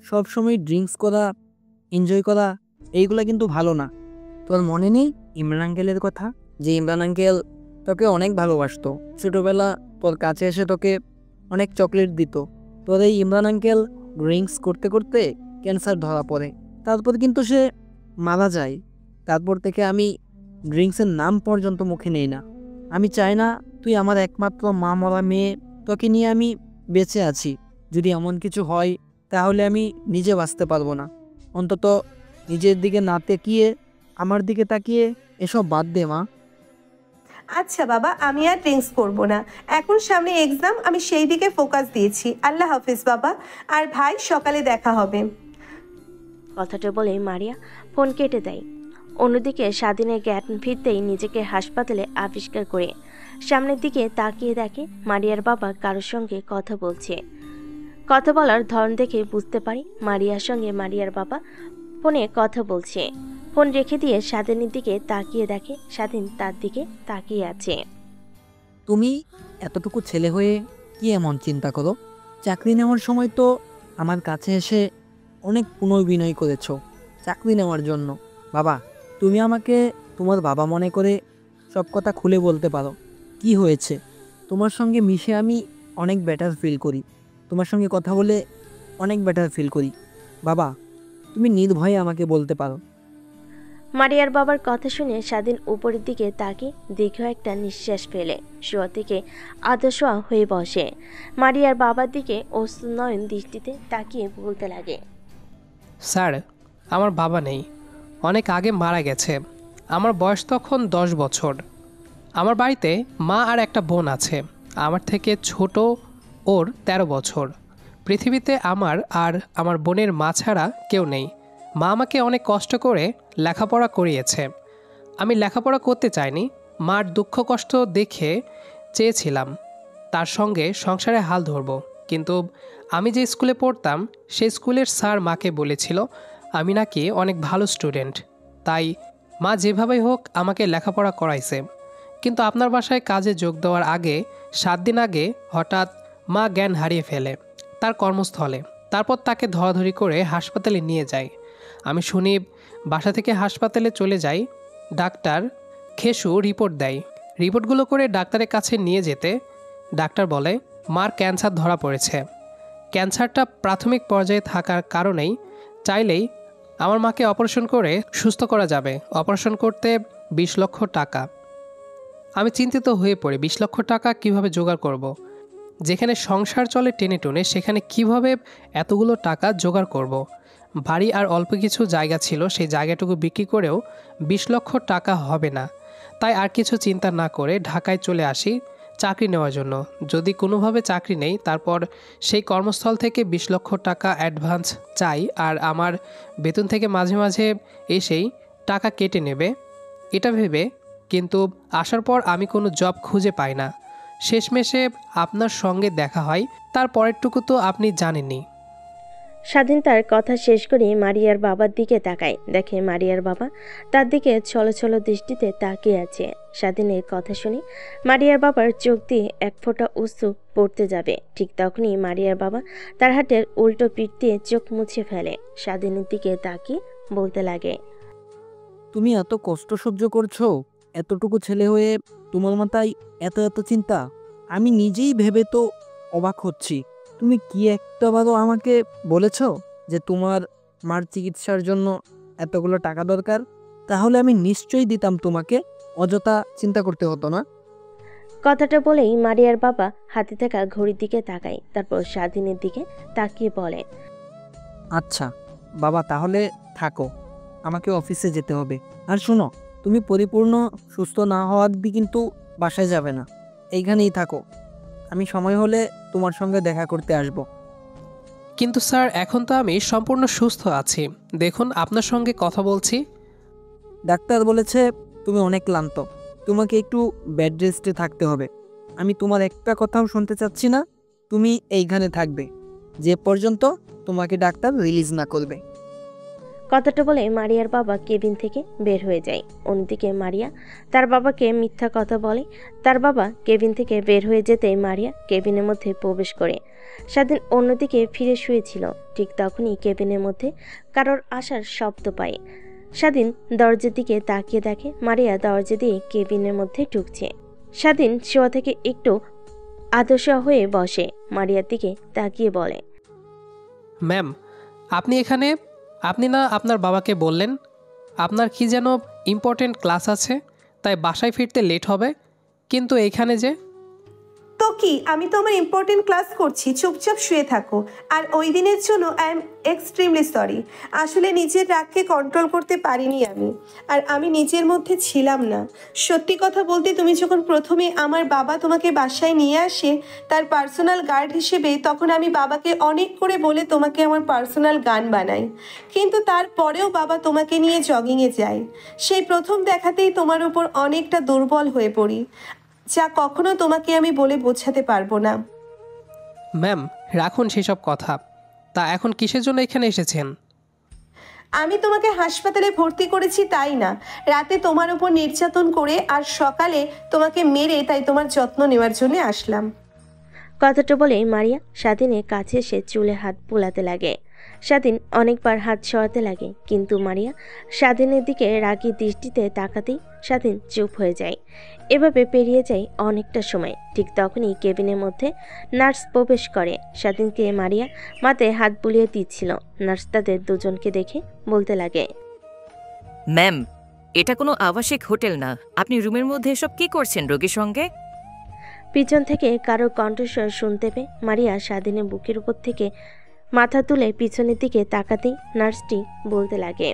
সবসময় ড্রিঙ্কস করা, এনজয় করা, এইগুলো কিন্তু ভালো না। তোর মনে নেই ইমরান আঙ্কেলের কথা? যে ইমরান আঙ্কেল তোকে অনেক ভালোবাসতো, ছোটোবেলা তোর কাছে এসে তোকে অনেক চকলেট দিত। তোর এই ইমরান আঙ্কেল ড্রিঙ্কস করতে করতে ক্যান্সার ধরা পড়ে, তারপর কিন্তু সে মারা যায়। তারপর থেকে আমি ড্রিঙ্কসের নাম পর্যন্ত মুখে নেই না। আমি চাই না তুই আমার একমাত্র মা মরা মেয়ে, তোকে নিয়ে আমি বেঁচে আছি। যদি এমন কিছু হয় তাহলে আমি নিজে বাঁচতে পারবো না। অন্তত নিজের দিকে না তাকিয়ে আমার দিকে তাকিয়ে এসব বাদ দে মা। আচ্ছা বাবা, আমি আর ড্রিঙ্কস করব না। এখন সামনে এক্সাম, আমি সেই দিকে ফোকাস দিয়েছি। আল্লাহ হাফিজ বাবা। আর ভাই, সকালে দেখা হবে। কথাটা বলে মারিয়া ফোন কেটে দেয়। অন্যদিকে স্বাধীনের জ্ঞান ফিরতেই নিজেকে হাসপাতালে আবিষ্কার করে সামনের দিকে তাকিয়ে দেখে মারিয়ার বাবা কারোর সঙ্গে কথা বলছে। কথা বলার ধরন দেখে বুঝতে পারি মারিয়ার সঙ্গে মারিয়ার বাবা ফোনে কথা বলছে। ফোন রেখে দিয়ে স্বাধীনের দিকে তাকিয়ে দেখে স্বাধীন তার দিকে তাকিয়ে আছে। তুমি এতটুকু ছেলে হয়ে কি এমন চিন্তা করো? চাকরি নেওয়ার সময় তো আমার কাছে এসে অনেক পুনর্বিনয় করেছো চাকরি নেওয়ার জন্য। বাবা, তুমি আমাকে তোমার বাবা মনে করে সব কথা খুলে বলতে পারো। কি হয়েছে? তোমার সঙ্গে মিশে আমি অনেক বেটার ফিল করি, তোমার সঙ্গে কথা বলে অনেক বেটার ফিল করি। বাবা, তুমি নির্ভয়ে আমাকে বলতে পারো। মারিয়ার বাবার কথা শুনে স্বাধীন উপরের দিকে তাকিয়ে দীর্ঘ একটা নিঃশ্বাস ফেলে শোয়া থেকে আদশোয়া হয়ে বসে। মারিয়ার বাবার দিকে অশ্রুনয়ন দৃষ্টিতে তাকিয়ে বলতে লাগে, স্যার, আমার বাবা নেই, অনেক আগে মারা গেছে। আমার বয়স তখন 10 বছর। আমার বাড়িতে মা আর একটা বোন আছে, আমার থেকে ছোট, ওর 13 বছর। পৃথিবীতে আমার আর আমার বোনের মা ছাড়া কেউ নেই। মা আমাকে অনেক কষ্ট করে লেখাপড়া করিয়েছে। আমি লেখাপড়া করতে চাইনি, মার দুঃখ কষ্ট দেখে চেয়েছিলাম তার সঙ্গে সংসারে হাল ধরব। কিন্তু আমি যে স্কুলে পড়তাম সেই স্কুলের স্যার মাকে বলেছিল আমি নাকি অনেক ভালো স্টুডেন্ট, তাই মা যেভাবেই হোক আমাকে লেখাপড়া করাইছে। কিন্তু আপনার বাসায় কাজে যোগ দেওয়ার আগে 7 দিন আগে হঠাৎ মা জ্ঞান হারিয়ে ফেলে তার কর্মস্থলে। তারপর তাকে ধরাধরি করে হাসপাতালে নিয়ে যায়। আমি শুনি বাসা থেকে হাসপাতালে চলে যাই। ডাক্তার খেসু রিপোর্ট দেয়। রিপোর্টগুলো করে ডাক্তারের কাছে নিয়ে যেতে ডাক্তার বলে মার ক্যান্সার ধরা পড়েছে। ক্যান্সারটা প্রাথমিক পর্যায়ে থাকার কারণেই চাইলেই আমার মাকে অপারেশন করে সুস্থ করা যাবে। অপারেশন করতে 20 লক্ষ টাকা। আমি চিন্তিত হয়ে পড়ি, 20 লক্ষ টাকা কিভাবে জোগাড় করব। যেখানে সংসার চলে টেনে টুনে, সেখানে কিভাবে এতগুলো টাকা জোগাড় করব। বাড়ি আর অল্প কিছু জায়গা ছিল, সেই জায়গাটুকু বিক্রি করেও 20 লক্ষ টাকা হবে না। তাই আর কিছু চিন্তা না করে ঢাকায় চলে আসি। চাকরি নেওয়ার জন্য। যদি কোনোভাবে চাকরি নেই, তারপর সেই কর্মস্থল থেকে 20 লক্ষ টাকা অ্যাডভান্স চাই, আর আমার বেতন থেকে মাঝে মাঝে এসেই টাকা কেটে নেবে, এটা ভেবে। কিন্তু আসার পর আমি কোনো জব খুঁজে পাই না। শেষমেশে আপনার সঙ্গে দেখা হয়, তার পরেরটুকু তো আপনি জানেনই। স্বাধীন তার কথা শেষ করে মারিয়ার বাবার দিকে তাকায়, দেখে মারিয়ার বাবা তার দিকে ছলছল দৃষ্টিতে তাকিয়ে আছে। স্বাধীনের কথা শুনে মারিয়ার বাবার চোখ দিয়ে এক ফোঁটা অশ্রু পড়তে যাবে, ঠিক তখনই মারিয়ার বাবা তার হাতের উল্টো পিঠ দিয়ে চোখ মুছে ফেলে। স্বাধীনের দিকে তাকিয়ে বলতে লাগে, তুমি এত কষ্ট সহ্য করছো, এতটুকু ছেলে হয়ে তোমার মাথায় এত এত চিন্তা। আমি নিজেই ভেবে তো অবাক হচ্ছি। তুমি কি একটাবারও আমাকে বলেছো যে তোমার মার চিকিৎসার জন্য এতগুলো টাকা দরকার? তাহলে আমি নিশ্চয়ই দিতাম তোমাকে, অযথা চিন্তা করতে হতো না। কথাটা বলেই মারিয়ার বাবা হাতে থাকা ঘড়ির দিকে তাকায়, তারপর স্বাধীনের দিকে তাকিয়ে বলে, আচ্ছা বাবা, তাহলে থাকো, আমাকে অফিসে যেতে হবে। আর শোনো, তুমি পরিপূর্ণ সুস্থ না হওয়া অবধি কিন্তু বাসায় যাবে না, এইখানেই থাকো। আমি সময় হলে তোমার সঙ্গে দেখা করতে আসব। কিন্তু স্যার, এখন তো আমি সম্পূর্ণ সুস্থ আছি। দেখুন, আপনার সঙ্গে কথা বলছি। ডাক্তার বলেছে তুমি অনেক ক্লান্ত, তোমাকে একটু বেড রেস্টে থাকতে হবে। আমি তোমার একটা কথাও শুনতে চাচ্ছি না। তুমি এইখানে থাকবে যে পর্যন্ত তোমাকে ডাক্তার রিলিজ না করবে। কথাটা বলে মারিয়ার বাবা কেবিন থেকে বের হয়ে যায়। অন্যদিকে মারিয়া তার বাবাকে মিথ্যা কথা বলে। তার বাবা কেবিন থেকে বের হয়ে যেতেই মারিয়া কেবিনের মধ্যে প্রবেশ করে। স্বাধীন অন্যদিকে ফিরে শুয়েছিল। ঠিক তখনই কেবিনের মধ্যে কারোর আসার শব্দ পায়। স্বাধীন দরজার দিকে তাকিয়ে দেখে মারিয়া দরজা দিয়ে কেবিনের মধ্যে ঢুকছে। স্বাধীন শোয়া থেকে একটু আদর্শ হয়ে বসে, মারিয়ার দিকে তাকিয়ে বলে, ম্যাম, আপনি এখানে? আপনি না আপনার বাবাকে বললেন আপনার কি যেন ইম্পর্টেন্ট ক্লাস আছে, তাই বাসায় ফিরতে লেট হবে, কিন্তু এখানে যে? তো কি, আমি তো আমার ইম্পর্টেন্ট ক্লাস করছি, চুপচাপ শুয়ে থাকো। আর ওই দিনের জন্য আই এম এক্সট্রিমলি সরি। আসলে নিজের রাগকে কন্ট্রোল করতে পারিনি আমি, আর আমি নিজের মধ্যে ছিলাম না। সত্যি কথা বলতে, তুমি যখন প্রথমে আমার বাবা তোমাকে বাসায় নিয়ে আসে তার পার্সোনাল গার্ড হিসেবে, তখন আমি বাবাকে অনেক করে বলে তোমাকে আমার পার্সোনাল গান বানাই। কিন্তু তারপরেও বাবা তোমাকে নিয়ে জগিংয়ে যায়। সেই প্রথম দেখাতেই তোমার উপর অনেকটা দুর্বল হয়ে পড়ি, যা কখনো তোমাকে আমি বলে বোঝাতে পারবো না। ম্যাম, রাখুন সেসব কথা। তা এখন কিসের জন্য এখানে এসেছেন? আমি তোমাকে হাসপাতালে ভর্তি করেছি তাই না, রাতে তোমার উপর নির্যাতন করে আর সকালে তোমাকে মেরে, তাই তোমার যত্ন নেওয়ার জন্য আসলাম। কথাটা বলে মারিয়া স্বাধীনের কাছে এসে চুলে হাত বুলাতে লাগে। স্বাধীন অনেকবার হাত সরাতে লাগে, কিন্তু মারিয়া স্বাধীনের দিকে রাগী দৃষ্টিতে তাকাতেই স্বাধীন চুপ হয়ে যায়। এভাবে পেরিয়ে যায় অনেকটা সময়। ঠিক তখনই কেবিনের মধ্যে নার্স প্রবেশ করে। স্বাধীনকে মারিয়া মাথায় হাত বুলিয়ে দিচ্ছিল। নার্স তাদের দুজনকে দেখে বলতে লাগে, ম্যাম, এটা কোনো আবাসিক হোটেল না। আপনি রুমের মধ্যে এসব কি করছেন রোগীর সঙ্গে? পিছন থেকে কারো কণ্ঠস্বর শুনতে পেয়ে মারিয়া স্বাধীনের বুকের উপর থেকে মাথা তুলে পিছনের দিকে তাকাতেই নার্সটি বলতে লাগে,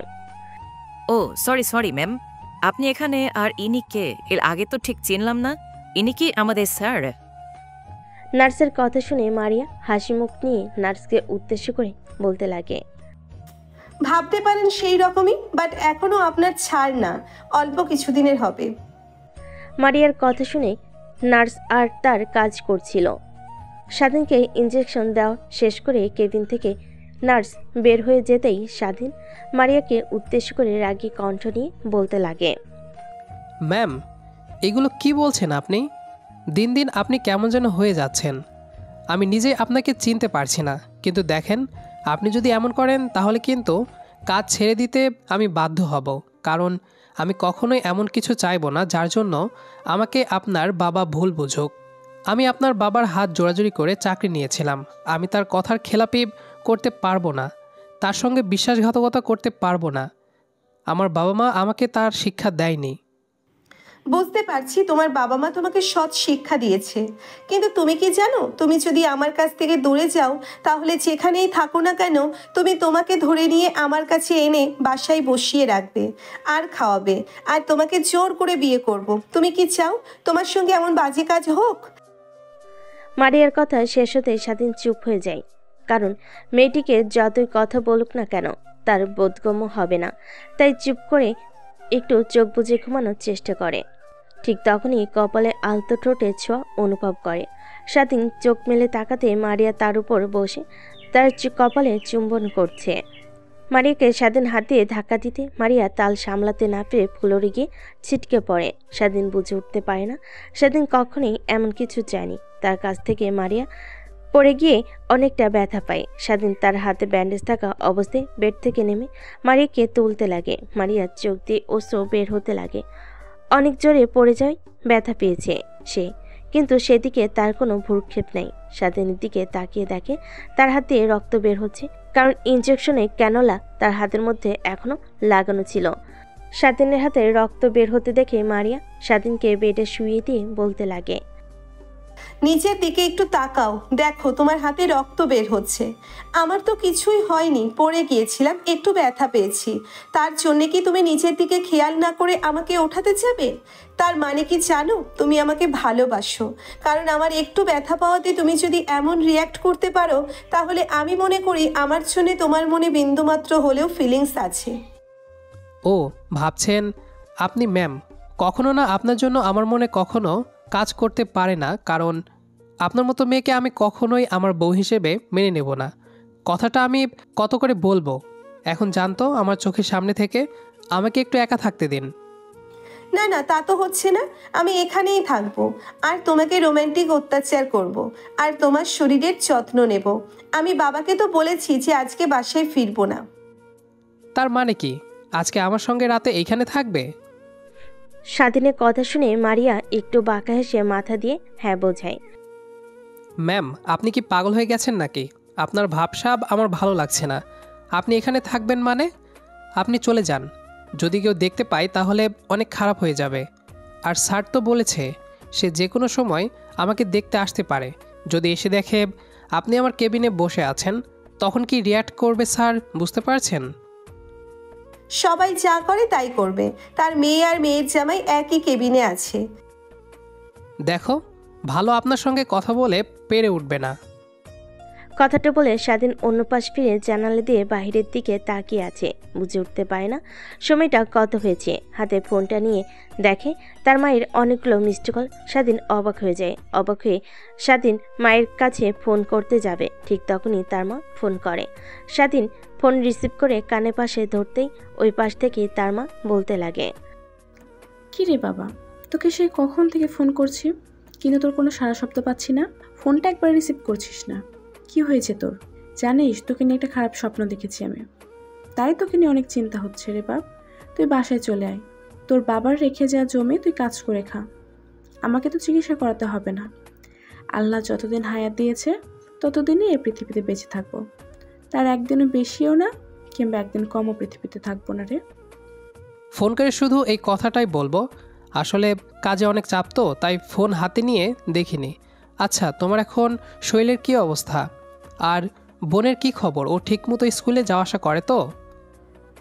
ও সরি ম্যাম, আপনি এখানে? আর ইনি কে? এর আগে তো ঠিক চিনলাম না। ইনি কি আমাদের স্যার? নার্সের কথা শুনে মারিয়া হাসি মুখ নিয়ে নার্সকে উদ্দেশ্য করে বলতে লাগে, ভাবতে পারেন সেই রকমই, বাট এখনো আপনার ছাড় না, অল্প কিছুদিনের হবে। মারিয়ার কথা শুনে নার্স আর তার কাজ করছিল। স্বাধীনকে ইঞ্জেকশন দেওয়া শেষ করে কেবিন থেকে নার্স বের হয়ে যেতেই স্বাধীন মারিয়াকে উদ্দেশ্য করে রাগী কণ্ঠ নিয়ে বলতে লাগে, ম্যাম, এগুলো কি বলছেন আপনি? দিন দিন আপনি কেমন যেন হয়ে যাচ্ছেন। আমি নিজেই আপনাকে চিনতে পারছি না। কিন্তু দেখেন, আপনি যদি এমন করেন তাহলে কিন্তু কাজ ছেড়ে দিতে আমি বাধ্য হব। কারণ আমি কখনোই এমন কিছু চাইবো না যার জন্য আমাকে আপনার বাবা ভুল বুঝুক। আমি আপনার বাবার হাত জোড়াজোড়ি করে চাকরি নিয়েছিলাম। আমি তার কথার খেলাপি করতে পারবো না, তার সঙ্গে বিশ্বাসঘাতকতা করতে পারবো না। আমার বাবা মা আমাকে তার শিক্ষা দেয়নি। বুঝতে পারছি তোমার বাবা মা তোমাকে সৎ শিক্ষা দিয়েছে, কিন্তু তুমি কি জানো, তুমি যদি আমার কাছ থেকে দূরে যাও তাহলে যেখানেই থাকো না কেন তুমি তোমাকে ধরে নিয়ে আমার কাছে এনে বাসায় বসিয়ে রাখবে আর খাওয়াবে, আর তোমাকে জোর করে বিয়ে করব। তুমি কি চাও তোমার সঙ্গে এমন বাজে কাজ হোক? মারিয়ার কথা শেষ হতে স্বাধীন চুপ হয়ে যায়, কারণ মেয়েটিকে যতই কথা বলুক না কেন তার বোধগম্য হবে না, তাই চুপ করে একটু চোখ বুজে ঘুমানোর চেষ্টা করে। ঠিক তখনই কপালে আলতো ঠোঁটে ছোঁয়া অনুভব করে। স্বাধীন চোখ মেলে তাকাতে মারিয়া তার উপর বসে তার কপালে চুম্বন করছে। মারিয়াকে স্বাধীন হাত দিয়ে ধাক্কা দিতে মারিয়া তাল সামলাতে না পেরে ফ্লোরে গিয়ে ছিটকে পড়ে। স্বাধীন বুঝে উঠতে পারে না স্বাধীন কখনোই এমন কিছু চায়নি। তার কাছ থেকে মারিয়া পড়ে গিয়ে অনেকটা ব্যথা পায়। স্বাধীন তার হাতে ব্যান্ডেজ থাকা অবস্থায় বেড থেকে নেমে মারিয়াকে তুলতে লাগে। মারিয়ার চোখ দিয়ে অশ্রু বের হতে লাগে। অনেক জোরে পড়ে যায়, ব্যথা পেয়েছে সে, কিন্তু সেদিকে তার কোনো ভ্রুক্ষেপ নেই। স্বাধীনের দিকে তাকিয়ে দেখে তার হাত দিয়ে রক্ত বের হচ্ছে, কারণ ইনজেকশনে ক্যানোলা তার হাতের মধ্যে এখনো লাগানো ছিল। স্বাধীনের হাতে রক্ত বের হতে দেখে মারিয়া স্বাধীনকে বেডে শুইয়ে দিয়ে বলতে লাগে, নিচের দিকে একটু তাকাও, দেখো তোমার হাতে রক্ত বের হচ্ছে। আমার তো কিছুই হয়নি, পড়ে গিয়েছিলাম, একটু ব্যথা পেয়েছি, তার জন্যে কি তুমি নিচের দিকে খেয়াল না করে আমাকে ওঠাতে যাবে? তার মানে কি জানো, তুমি আমাকে ভালোবাসো, কারণ আমার একটু ব্যথা পাওয়াতে তুমি যদি এমন রিয়্যাক্ট করতে পারো তাহলে আমি মনে করি আমার জন্য তোমার মনে বিন্দুমাত্র হলেও ফিলিংস আছে। ও ভাবছেন আপনি ম্যাম, কখনো না আপনার জন্য আমার মনে কখনো কাজ করতে পারে না, কারণ আপনার মতো মেয়েকে আমি কখনোই আমার বউ হিসেবে মেনে নেব না। কথাটা আমি কত করে বলবো, এখন জানতো আমার চোখের সামনে থেকে, আমাকে একটু একা থাকতে দিন। না না, তা তো হচ্ছে না, আমি এখানেই থাকবো আর তোমাকে রোমান্টিক অত্যাচার করব আর তোমার শরীরের যত্ন নেব। আমি বাবাকে তো বলেছি যে আজকে বাসায় ফিরবো না। তার মানে কি আজকে আমার সঙ্গে রাতে এইখানে থাকবে? স্বাধীনের কথা শুনে মারিয়া একটু বাঁকা হেসে মাথা দিয়ে হ্যাঁ বোঝায়। ম্যাম, আপনি কি পাগল হয়ে গেছেন নাকি? আপনার ভাবসাব আমার ভালো লাগছে না। আপনি এখানে থাকবেন মানে? আপনি চলে যান, যদি কেউ দেখতে পায় তাহলে অনেক খারাপ হয়ে যাবে। আর স্যার তো বলেছে সে যে কোনো সময় আমাকে দেখতে আসতে পারে। যদি এসে দেখে আপনি আমার কেবিনে বসে আছেন তখন কি রিয়্যাক্ট করবে স্যার, বুঝতে পারছেন? সবাই যা করে তাই করবে, তার মেয়ে আর মেয়ের জামাই একই কেবিনে আছে। দেখো, ভালো আপনার সঙ্গে কথা বলে পেরে উঠবে না। কথাটা বলে স্বাধীন অন্য পাশ ফিরে জানালা দিয়ে বাহিরের দিকে তাকিয়ে আছে। বুঝে উঠতে পারে না সময়টা কত হয়েছে। হাতে ফোনটা নিয়ে দেখে তার মায়ের অনেকগুলো মিসড কল। স্বাধীন অবাক হয়ে যায়। অবাক হয়ে স্বাধীন মায়ের কাছে ফোন করতে যাবে, ঠিক তখনই তার মা ফোন করে। স্বাধীন ফোন রিসিভ করে কানে পাশে ধরতেই ওই পাশ থেকে তার মা বলতে লাগে, কি রে বাবা, তোকে সেই কখন থেকে ফোন করছি কিন্তু তোর কোনো সাড়া শব্দ পাচ্ছি না। ফোনটা একবার রিসিভ করছিস না, কি হয়েছে তোর? জানিস তোকে নিয়ে একটা খারাপ স্বপ্ন দেখেছি আমি, তাই তোকে নিয়ে অনেক চিন্তা হচ্ছে রে বাপ। তুই বাসায় চলে আয়, তোর বাবার রেখে যাওয়া জমি তুই কাজ করে খা, আমাকে তো চিকিৎসা করাতে হবে না। আল্লাহ যতদিন হায়াত দিয়েছে ততদিনই এই পৃথিবীতে বেঁচে থাকবো, তার একদিনও বেশিও না কিংবা একদিন কমও পৃথিবীতে থাকবো না রে। ফোন করে শুধু এই কথাটাই বলবো, আসলে কাজে অনেক চাপ তো তাই ফোন হাতে নিয়ে দেখিনি। আচ্ছা, তোমার এখন শৈলের কী অবস্থা? আর বোনের কি খবর? ও ঠিকমতো স্কুলে যাওয়া আসা করে তো?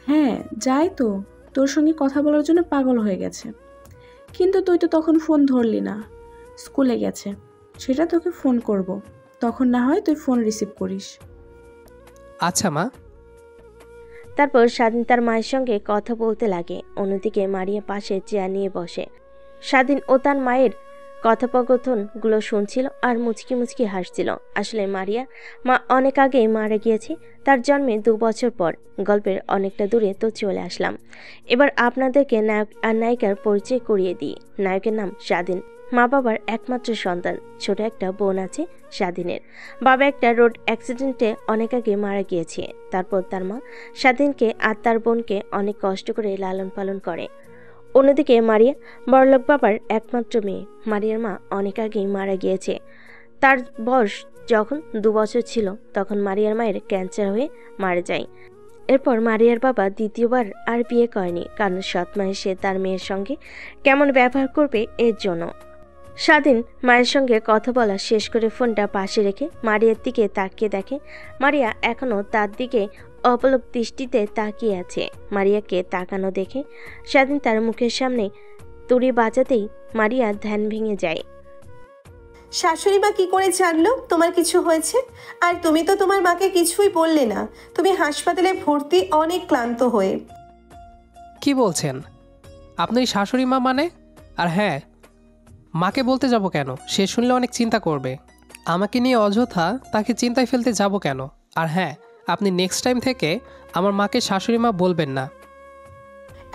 হ্যাঁ যাই তো, তোর সঙ্গে কথা বলার জন্য পাগল হয়ে গেছে, কিন্তু তুই তো তখন ফোন ধরলি না, স্কুলে গেছে। সেটা তোকে ফোন করব, তখন না হয় তুই ফোন রিসিভ করিস। আচ্ছা মা। তারপর স্বাধীন তার মায়ের সঙ্গে কথা বলতে লাগে। অন্যদিকে মারিয়া পাশে চেয়ার নিয়ে বসে স্বাধীন ও তার মায়ের কথোপকথনগুলো শুনছিল আর মুচকি মুচকি হাসছিল। আসলে মারিয়া মা অনেক আগেই মারা গিয়েছে, তার জন্মে 2 বছর পর। গল্পের অনেকটা দূরে তো চলে আসলাম। এবার আপনাদেরকে নায়ক আর নায়িকার পরিচয় করিয়ে দিই। নায়কের নাম স্বাধীন, মা বাবার একমাত্র সন্তান। ছোট একটা বোন আছে স্বাধীনের। বাবা একটা রোড অ্যাক্সিডেন্টে অনেক আগে মারা গিয়েছে। তারপর তার মা স্বাধীনকে আর তার বোনকে অনেক কষ্ট করে লালন পালন করে। অন্যদিকে মারিয়া বড়লোক বাবার একমাত্র মেয়ে। মারিয়ার মা অনেক আগেই মারা গিয়েছে। তার বয়স যখন 2 বছর ছিল তখন মারিয়ার মায়ের ক্যান্সার হয়ে মারা যায়। এরপর মারিয়ার বাবা দ্বিতীয়বার আর বিয়ে করেনি, কারণ সৎমা এসে তার মেয়ের সঙ্গে কেমন ব্যবহার করবে এর জন্য। স্বাধীন মায়ের সঙ্গে কথা বলা শেষ করে ফোনটা পাশে রেখে মারিয়ার দিকে তাকিয়ে দেখে মারিয়া এখনও তার দিকে অপলক দৃষ্টিতে তাকিয়ে আছে। মারিয়াকে তাকানো দেখে স্বাধীন তার মুখের সামনে তুড়ি বাজাতেই মারিয়া ধ্যান ভেঙে যায়। শাশুড়ি মা কি করে জানলো তোমার কিছু হয়েছে? আর তুমি তো তোমার মাকে কিছুই বললে না। তুমি হাসপাতালে ভর্তি অনেক ক্লান্ত হয়ে। কি বলছেন আপনার শাশুড়ি মা মানে? আর হ্যাঁ, মাকে বলতে যাব কেন? সে শুনলে অনেক চিন্তা করবে। আমাকে নিয়ে অযথা তাকে চিন্তায় ফেলতে যাব কেন? আর হ্যাঁ, আপনি নেক্সট টাইম থেকে আমার মাকে শাশুড়ি মা বলবেন না।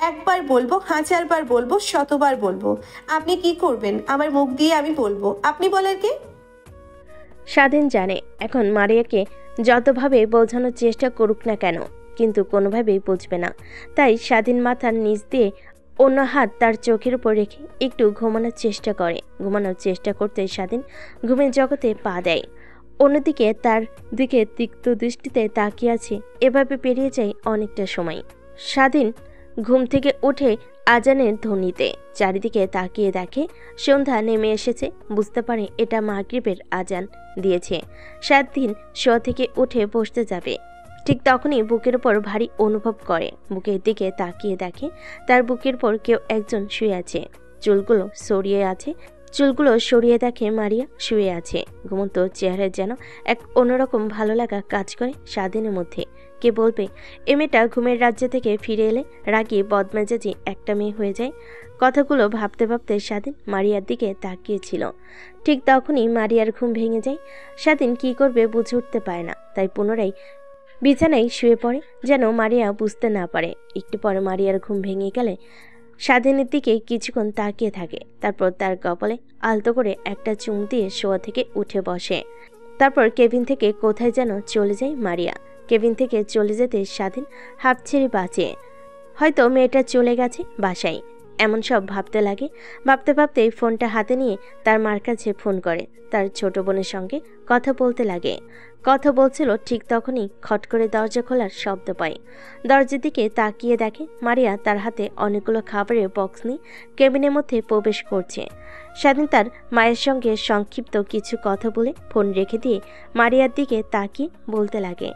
একবার বলবো, 1000বার বলবো, শতবার বলবো। আপনি কি করবেন আমার মুখ দিয়ে আমি বলবো, আপনি বলার কে? স্বাধীন জানে এখন মারিয়াকে যতভাবে বোঝানোর চেষ্টা করুক না কেন, কিন্তু কোনোভাবেই বুঝবে না। তাই স্বাধীন মাথার নিচ দিয়ে অন্য হাত তার চোখের উপর রেখে একটু ঘুমানোর চেষ্টা করে। ঘুমানোর চেষ্টা করতে স্বাধীন ঘুমের জগতে পা দেয়। অন্যদিকে তার দিকে তিক্ত দৃষ্টিতে তাকিয়ে আছে। এভাবে পেরিয়ে যায় অনেকটা সময়। স্বাধীন ঘুম থেকে উঠে আজানের ধ্বনিতে চারিদিকে তাকিয়ে দেখে সন্ধ্যা নেমে এসেছে। বুঝতে পারে এটা মাগরিবের আজান দিয়েছে। স্বাধীন শোয়া থেকে উঠে বসতে যাবে, ঠিক তখনই বুকের উপর ভারী অনুভব করে। বুকের দিকে তাকিয়ে দেখে তার বুকের উপর কেউ একজন শুয়ে আছে। চুলগুলো সরিয়ে দেখে মারিয়া শুয়ে আছে। ঘুমন্ত চেহারায় যেন এক অন্যরকম ভালো লাগা কাজ করে স্বাধীনের মধ্যে। কে বলবে এ মেয়েটা ঘুমের রাজ্য থেকে ফিরে এলে রাগী বদমেজাজি একটা মেয়ে হয়ে যায়। কথাগুলো ভাবতে ভাবতে স্বাধীন মারিয়ার দিকে তাকিয়েছিল। ঠিক তখনই মারিয়ার ঘুম ভেঙে যায়। স্বাধীন কি করবে বুঝে উঠতে পারে না, তাই পুনরায় বিছানায় শুয়ে পড়ে যেন মারিয়া বুঝতে না পারে। একটু পরে মারিয়ার ঘুম ভেঙে গেলে স্বাধীনের দিকে কিছুক্ষণ তাকিয়ে থাকে। তারপর তার কপালে আলতো করে একটা চুমু দিয়ে শোয়া থেকে উঠে বসে। তারপর কেবিন থেকে কোথায় যেন চলে যায় মারিয়া। কেবিন থেকে চলে যেতে স্বাধীন হাঁপ ছেড়ে বাঁচে। হয়তো মেয়েটা চলে গেছে বাসায়, এমন সব ভাবতে লাগে। ভাবতে ভাবতে ফোনটা হাতে নিয়ে তার মার কাছে ফোন করে। তার ছোট বোনের সঙ্গে কথা বলতে লাগে। কথা বলছিল, ঠিক তখনই খট করে দরজা খোলার শব্দ পায়। দরজার দিকে তাকিয়ে দেখে মারিয়া তার হাতে অনেকগুলো খাবারের বক্স নিয়ে কেবিনের মধ্যে প্রবেশ করছে। স্বাধীন তার মায়ের সঙ্গে সংক্ষিপ্ত কিছু কথা বলে ফোন রেখে দিয়ে মারিয়ার দিকে তাকিয়ে বলতে লাগে,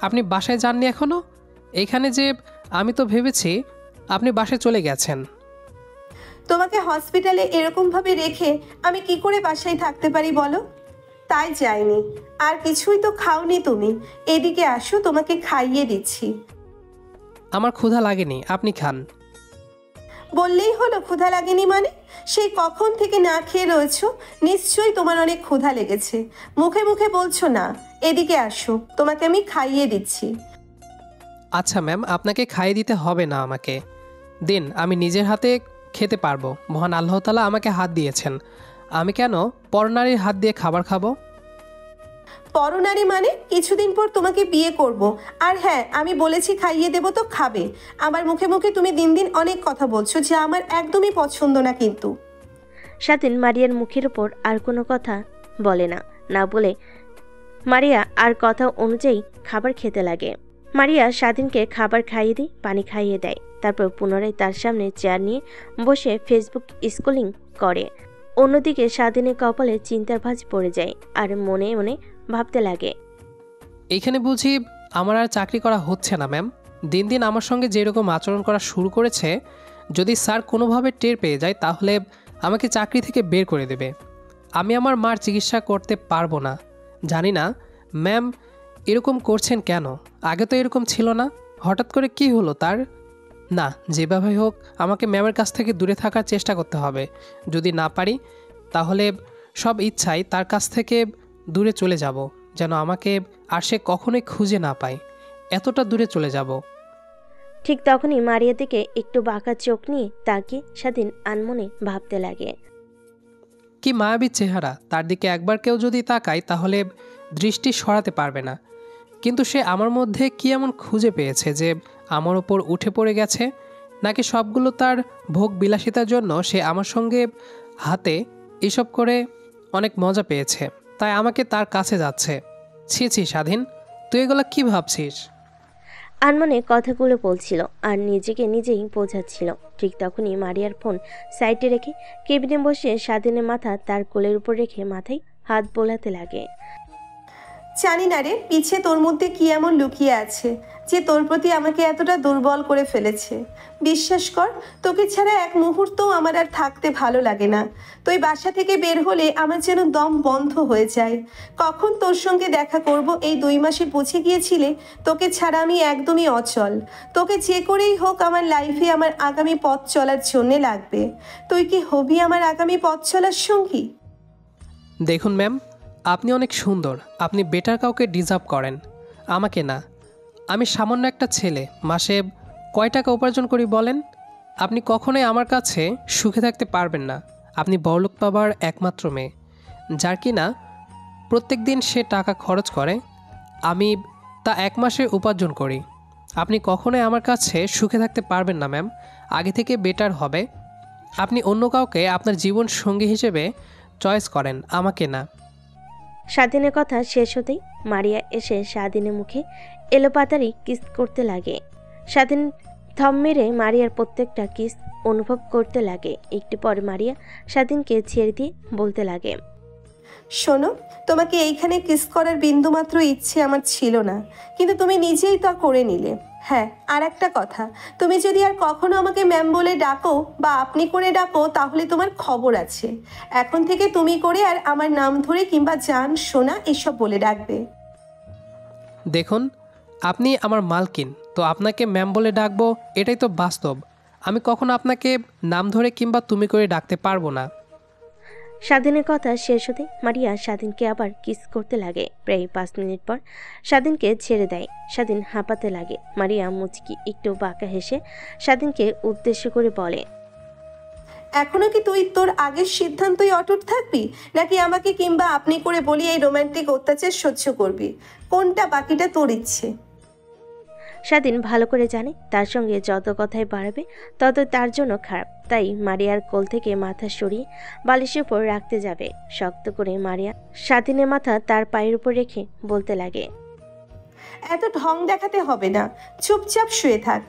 আপনি বাসায় যাননি এখনো? এইখানে যে আমি তো ভেবেছি আপনি বাসায় চলে গেছেন। তোমাকে হসপিটালে এরকম ভাবে রেখে আমি কি করে বাসায় থাকতে পারি বলো? তাই যাইনি। আর কিছুই তো খাওনি তুমি। এদিকে আসো, তোমাকে খাইয়ে দিচ্ছি। আমার ক্ষুধা লাগেনি, আপনি খান। বললেই হলো ক্ষুধা লাগেনি মানে? সেই কখন থেকে না খেয়ে রয়েছো, নিশ্চয়ই তোমার অনেক ক্ষুধা লেগেছে। মুখে মুখে বলছো না। এদিকে আসো, তোমাকে আমি খাইয়ে দিচ্ছি। আচ্ছা ম্যাম, আপনাকে খাইয়ে দিতে হবে না আমাকে। দিন, আমি নিজের হাতে খেতে পারবো। মহান আল্লাহ তাআলা আমাকে হাত দিয়েছেন, আমি কেন পরনারীর হাত দিয়ে খাবার খাবো? পরনারী মানে? কিছুদিন পর তোমাকে বিয়ে করব। আর হ্যাঁ, আমি বলেছি খাইয়ে দেবো তো খাবে। আমার মুখে মুখে তুমি দিন দিন অনেক কথা বলছো, যা আমার একদমই পছন্দ না। কিন্তু স্বাধীন মারিয়ার মুখের উপর আর কোনো কথা বলে না। না বলে মারিয়া আর কথা অনুযায়ী খাবার খেতে লাগে। মারিয়া স্বাধীনকে খাবার খাইয়ে দিয়ে পানি খাইয়ে দেয়। তারপর পুনরায় তার সামনে চেয়ার নিয়ে বসে ফেসবুক স্ক্রলিং করে। অন্যদিকে স্বাধীনের কপালে চিন্তার ভাঁজ পড়ে যায় আর মনে মনে ভাবতে লাগে, এইখানে বুঝি আমার আর চাকরি করা হচ্ছে না ম্যাম। দিন দিন আমার সঙ্গে যেরকম আচরণ করা শুরু করেছে, যদি স্যার কোনোভাবে টের পেয়ে যায় তাহলে আমাকে চাকরি থেকে বের করে দেবে। আমি আমার মার চিকিৎসা করতে পারবো না। জানি না ম্যাম এরকম করছেন কেন, আগে তো এরকম ছিল না। হঠাৎ করে কি হলো তার? না, যেভাবে হোক আমাকে ম্যামের কাছ থেকে দূরে থাকার চেষ্টা করতে হবে। যদি না পারি তাহলে সব ইচ্ছাই তার কাছ থেকে দূরে চলে যাব, যেন আমাকে আর সে কখনোই খুঁজে না পায়। এতটা দূরে চলে যাব। ঠিক তখনই মারিয়া দিকে একটু বাঁকা চোখ নিয়ে তাকিয়ে স্বাধীন আনমনে ভাবতে লাগে, কি মায়াবী চেহারা। তার দিকে একবার কেউ যদি তাকায় তাহলে দৃষ্টি সরাতে পারবে না। কিন্তু সে আমার মধ্যে কি এমন খুঁজে পেয়েছে যে আমার ওপর উঠে পড়ে গেছে? নাকি সবগুলো তার ভোগ বিলাসিতার জন্য সে আমার সঙ্গে হাতে এসব করে অনেক মজা পেয়েছে, তাই আমাকে তার কাছে যাচ্ছে? ছি ছি স্বাধীন, তুই এগুলো কি ভাবছিস? আনমনে কথাগুলো বলছিল আর নিজেকে নিজেই বোঝাচ্ছিল। ঠিক তখনই মারিয়ার ফোন সাইডে রেখে কেবিনে বসে স্বাধীনের মাথা তার কোলের উপর রেখে মাথায় হাত বোলাতে লাগে। জানি না রে, পিছে তোর মধ্যে কি এমন লুকিয়ে আছে যে তোর প্রতি আমাকে এতটা দুর্বল করে ফেলেছে। বিশ্বাস কর, তোকে ছাড়া এক মুহূর্তও আমার আর থাকতে ভালো লাগে না। তুই বাসা থেকে বের হলে আমার যেন দম বন্ধ হয়ে যায়। কখন তোর সঙ্গে দেখা করব এই 2 মাসে বুঝে গিয়েছিলে তোকে ছাড়া আমি একদমই অচল। তোকে যে করেই হোক আমার লাইফে আমার আগামী পথ চলার জন্যে লাগবে। তুই কি হবি আমার আগামী পথ চলার সঙ্গী? দেখুন ম্যাম, আপনি অনেক সুন্দর, আপনি বেটার কাউকে ডিজার্ভ করেন, আমাকে না। আমি সামান্য একটা ছেলে, মাসে কয় টাকা উপার্জন করি বলেন? আপনি কখনোই আমার কাছে সুখে থাকতে পারবেন না। আপনি বড়লোক বাবার একমাত্র মেয়ে, যার কি না প্রত্যেক দিন সে টাকা খরচ করে, আমি তা 1 মাসে উপার্জন করি। আপনি কখনোই আমার কাছে সুখে থাকতে পারবেন না ম্যাম। আগে থেকে বেটার হবে আপনি অন্য কাউকে আপনার জীবন সঙ্গী হিসেবে চয়েস করেন, আমাকে না। স্বাধীনের কথা শেষ হতেই মারিয়া এসে স্বাধীনের মুখে এলোপাতাড়ি কিস করতে লাগে। স্বাধীন থম মেরে মারিয়ার প্রত্যেকটা কিস অনুভব করতে লাগে। একটু পর মারিয়া স্বাধীনকে ছেড়ে দিয়ে বলতে লাগে, শোনো, তোমাকে এইখানে কিস করার বিন্দুমাত্র ইচ্ছে আমার ছিল না, কিন্তু তুমি নিজেই তা করে নিলে। হ্যাঁ, আর একটা কথা, তুমি যদি আর কখনো আমাকে ম্যাম বলে ডাকো বা আপনি করে ডাকো তাহলে তোমার খবর আছে। এখন থেকে তুমি করে আর আমার নাম ধরে কিংবা জান সোনা এসব বলে ডাকবে। দেখুন, আপনি আমার মালকিন, তো আপনাকে ম্যাম বলে ডাকবো, এটাই তো বাস্তব। আমি কখনো আপনাকে নাম ধরে কিংবা তুমি করে ডাকতে পারবো না। স্বাধীনের কথা শেষ হতে মারিয়া স্বাধীনকে আবার কিস করতে লাগে। প্রায় 5 মিনিট পর স্বাধীনকে ছেড়ে দেয়। স্বাধীন হাঁপাতে লাগে। মারিয়া মুচকি একটু বাঁকা হেসে স্বাধীনকে উদ্দেশ্য করে বলে, এখনো কি তুই তোর আগের সিদ্ধান্তই অটুট থাকবি, নাকি আমাকে কিংবা আপনি করে বলি এই রোমান্টিক অত্যাচার সহ্য করবি? কোনটা বাকিটা তোর ইচ্ছে? স্বাধীন ভালো করে জানে তার সঙ্গে যত কথাই বাড়াবে তত তার জন্য খারাপ। তাই মারিয়ার কোল থেকে মাথা সরিয়ে বালিশের উপর রাখতে যাবে। শক্ত করে মারিয়া স্বাধীনের মাথা তার পায়ের উপর রেখে বলতে লাগে, এত ঢং দেখাতে হবে না, চুপচাপ শুয়ে থাক।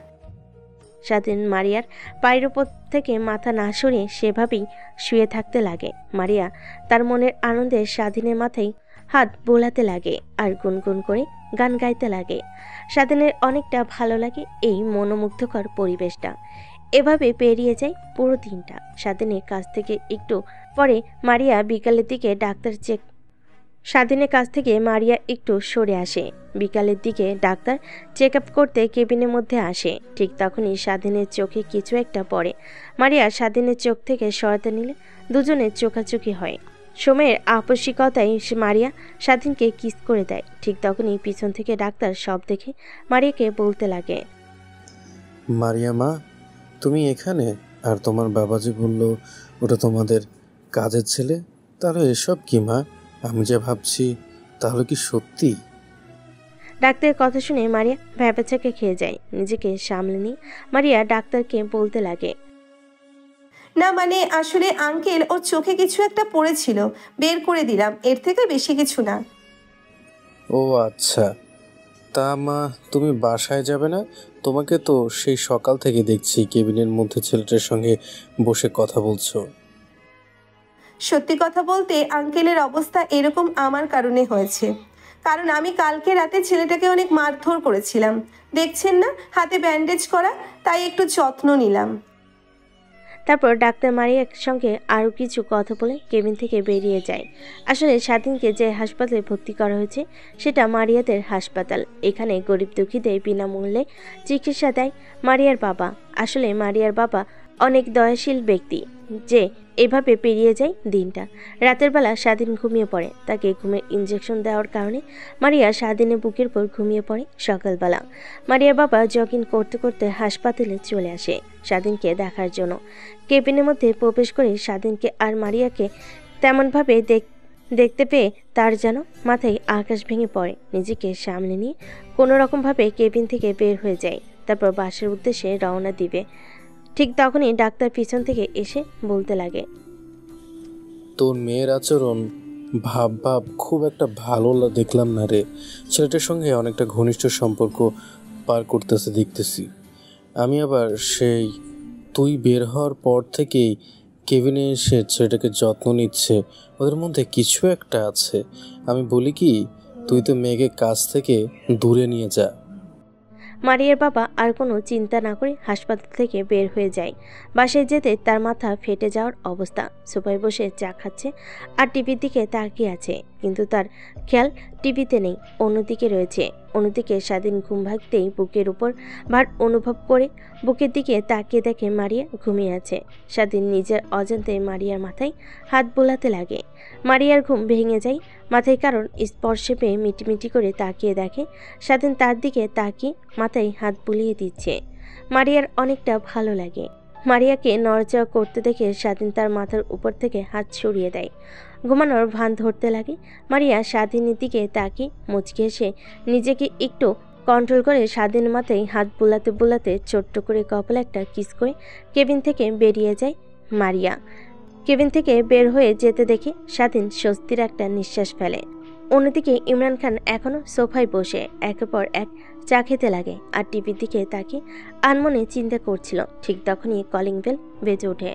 স্বাধীন মারিয়ার পায়ের উপর থেকে মাথা না সরিয়ে সেভাবেই শুয়ে থাকতে লাগে। মারিয়া তার মনের আনন্দে স্বাধীনের মাথায় হাত বোলাতে লাগে আর গুনগুন করে গান গাইতে লাগে। স্বাধীনের অনেকটা ভালো লাগে এই মনোমুগ্ধকর পরিবেশটা। এভাবে পেরিয়ে যায় পুরো দিনটা। স্বাধীনের কাছ থেকে একটু পরে মারিয়া বিকালের দিকে স্বাধীনের কাছ থেকে মারিয়া একটু সরে আসে। বিকালের দিকে ডাক্তার চেক আপ করতে কেবিনের মধ্যে আসে। ঠিক তখনই স্বাধীনের চোখে কিছু একটা পড়ে। মারিয়া স্বাধীনের চোখ থেকে সরাতে নিলে দুজনের চোখাচোখি হয়। সময়ের আপসিকতায় মারিয়া স্বাধীনকে কিস করে দেয়। ঠিক তখনই পিছন থেকে ডাক্তার সব দেখে মারিয়াকে বলতে লাগে, মারিয়া মা, তুমি এখানে? আর তোমার বাবা যে বললো ওটা তোমাদের কাজের ছেলে, তাহলে এসব কি মা? আমি যা ভাবছি তাহলে কি সত্যি? ডাক্তারের কথা শুনে মারিয়া ভ্যাবাচাকে খেয়ে যায়। নিজেকে সামলে নিয়ে মারিয়া ডাক্তারকে বলতে লাগে, না মানে আসলে আঙ্কেল, ওর চোখে কিছু একটা পড়েছিল, বের করে দিলাম, এর থেকে বেশি কিছু না। ও আচ্ছা, তা মা তুমি বাসায় যাবে না? তোমাকে তো সেই সকাল থেকে দেখছি কেবিনের মধ্যে ছেলেটার সঙ্গে বসে কথা বলছো। সত্যি কথা বলতে আঙ্কেলের অবস্থা এরকম আমার কারণে হয়েছে, কারণ আমি কালকে রাতে ছেলেটাকে অনেক মারধর করেছিলাম। দেখছেন না হাতে ব্যান্ডেজ করা, তাই একটু যত্ন নিলাম। তারপর ডাক্তার মারিয়ার সঙ্গে আরও কিছু কথা বলে কেবিন থেকে বেরিয়ে যায়। আসলে স্বাধীনকে যে হাসপাতালে ভর্তি করা হয়েছে সেটা মারিয়াদের হাসপাতাল। এখানে গরিব দুঃখীদের বিনামূল্যে চিকিৎসা দেয় মারিয়ার বাবা। আসলে মারিয়ার বাবা অনেক দয়াশীল ব্যক্তি যে এভাবে পেরিয়ে যায় দিনটা। রাতের বেলা স্বাধীন ঘুমিয়ে পড়ে। তাকে ঘুমের ইঞ্জেকশন দেওয়ার কারণে মারিয়া স্বাধীনের বুকের উপর ঘুমিয়ে পড়ে। সকালবেলা মারিয়ার বাবা জগিং করতে করতে হাসপাতালে চলে আসে স্বাধীনকে দেখার জন্য। কেবিনের মধ্যে প্রবেশ করে স্বাধীনকে আর মারিয়াকে তেমনভাবে দেখতে পেয়ে তার যেন মাথায় আকাশ ভেঙে পড়ে। নিজেকে সামলে নিয়ে কোনো রকমভাবে কেবিন থেকে বের হয়ে যায়। তারপর বাসার উদ্দেশ্যে রওনা দিবে। ঠিক তখনই ডাক্তার পিছন থেকে এসে বলতে লাগে, তোর মেয়ের আচরণ ভাব খুব একটা ভালো দেখলাম না রে। ছেলেটার সঙ্গে অনেকটা ঘনিষ্ঠ সম্পর্ক পার করতেছে দেখতেছি। আমি আবার সেই তুই বের হওয়ার পর থেকেই কেবিনে এসে ছেলেটাকে যত্ন নিচ্ছে। ওদের মধ্যে কিছু একটা আছে। আমি বলি কি, তুই তো মেয়েকে কাছ থেকে দূরে নিয়ে যা। মারিয়ার বাবা আর কোনো চিন্তা না করে হাসপাতাল থেকে বের হয়ে যায়। বাসায় যেতে তার মাথা ফেটে যাওয়ার অবস্থা। সোফায় বসে চা খাচ্ছে আর টিভির দিকে তাকিয়ে আছে, কিন্তু তার খেয়াল টিভিতে নেই, অন্যদিকে রয়েছে। অন্যদিকে স্বাধীন ঘুম ভাগতেই বুকের উপর ভার অনুভব করে বুকের দিকে তাকিয়ে দেখে মারিয়া ঘুমিয়ে আছে। স্বাধীন নিজের অজান্তে মারিয়ার মাথায় হাত বোলাতে লাগে। মারিয়ার ঘুম ভেঙে যায় মাথায় কারণ স্পর্শে পেয়ে মিটিমিটি করে তাকিয়ে দেখে স্বাধীন তার দিকে তাকিয়ে মাথায় হাত বুলিয়ে দিচ্ছে। মারিয়ার অনেকটা ভালো লাগে। মারিয়াকে নড়াচড়া করতে দেখে স্বাধীন তার মাথার উপর থেকে হাত সরিয়ে দেয়। ঘুমানোর ভান ধরতে লাগে। মারিয়া স্বাধীনের দিকে তাকিয়ে মুচকে এসে নিজেকে একটু কন্ট্রোল করে স্বাধীন মাথায় হাত বুলাতে বুলাতে ছোট্ট করে কপালে একটা কিস করে কেবিন থেকে বেরিয়ে যায় মারিয়া। কেবিন থেকে বের হয়ে যেতে দেখে স্বাধীন স্বস্তির একটা নিঃশ্বাস ফেলে। অন্যদিকে ইমরান খান এখনো সোফায় বসে একের পর এক চা খেতে লাগে আর টিভির দিকে তাকিয়ে আনমনে চিন্তা করছিল। ঠিক তখনই কলিং বেল বেজে ওঠে।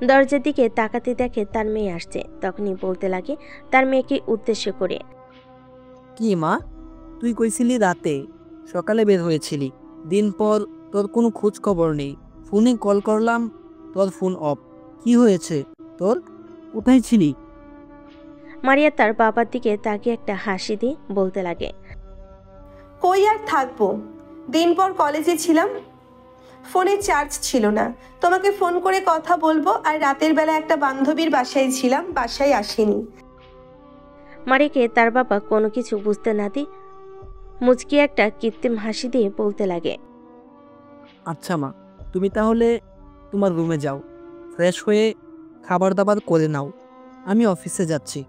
দরজার দিকে তাকাতে দেখে তার মেয়ে আসছে। তখনই বলতে লাগে তার মেয়েকে উদ্দেশ্য করে, কি মা, তুই কইছিলি রাতে, সকালে বের হয়েছিলি, দিন পর তোর কোনো খোঁজ খবর নেই। ফোনে কল করলাম, তোর ফোন অফ। কি হয়েছে তোর, কোথায় ছিলি? মারিয়া তার বাবার দিকে তাকিয়ে একটা হাসি দিয়ে বলতে লাগে, কই আর থাকবো, দিন পর কলেজে ছিলাম, ফোনে চার্জ ছিল না। তোমাকে ফোন করে কথা বলবো, আর রাতের বেলা একটা বান্ধবীর বাসায় ছিলাম, বাসায় আসিনি। মারিয়াকে তার বাবা কোনো কিছু বুঝতে না দিয়ে মুচকি একটা কৃত্রিম হাসি দিয়ে বলতে লাগে, আচ্ছা মা, তুমি তাহলে তোমার রুমে যাও, ফ্রেশ হয়ে খাবার দাবার করে নাও, আমি অফিসে যাচ্ছি।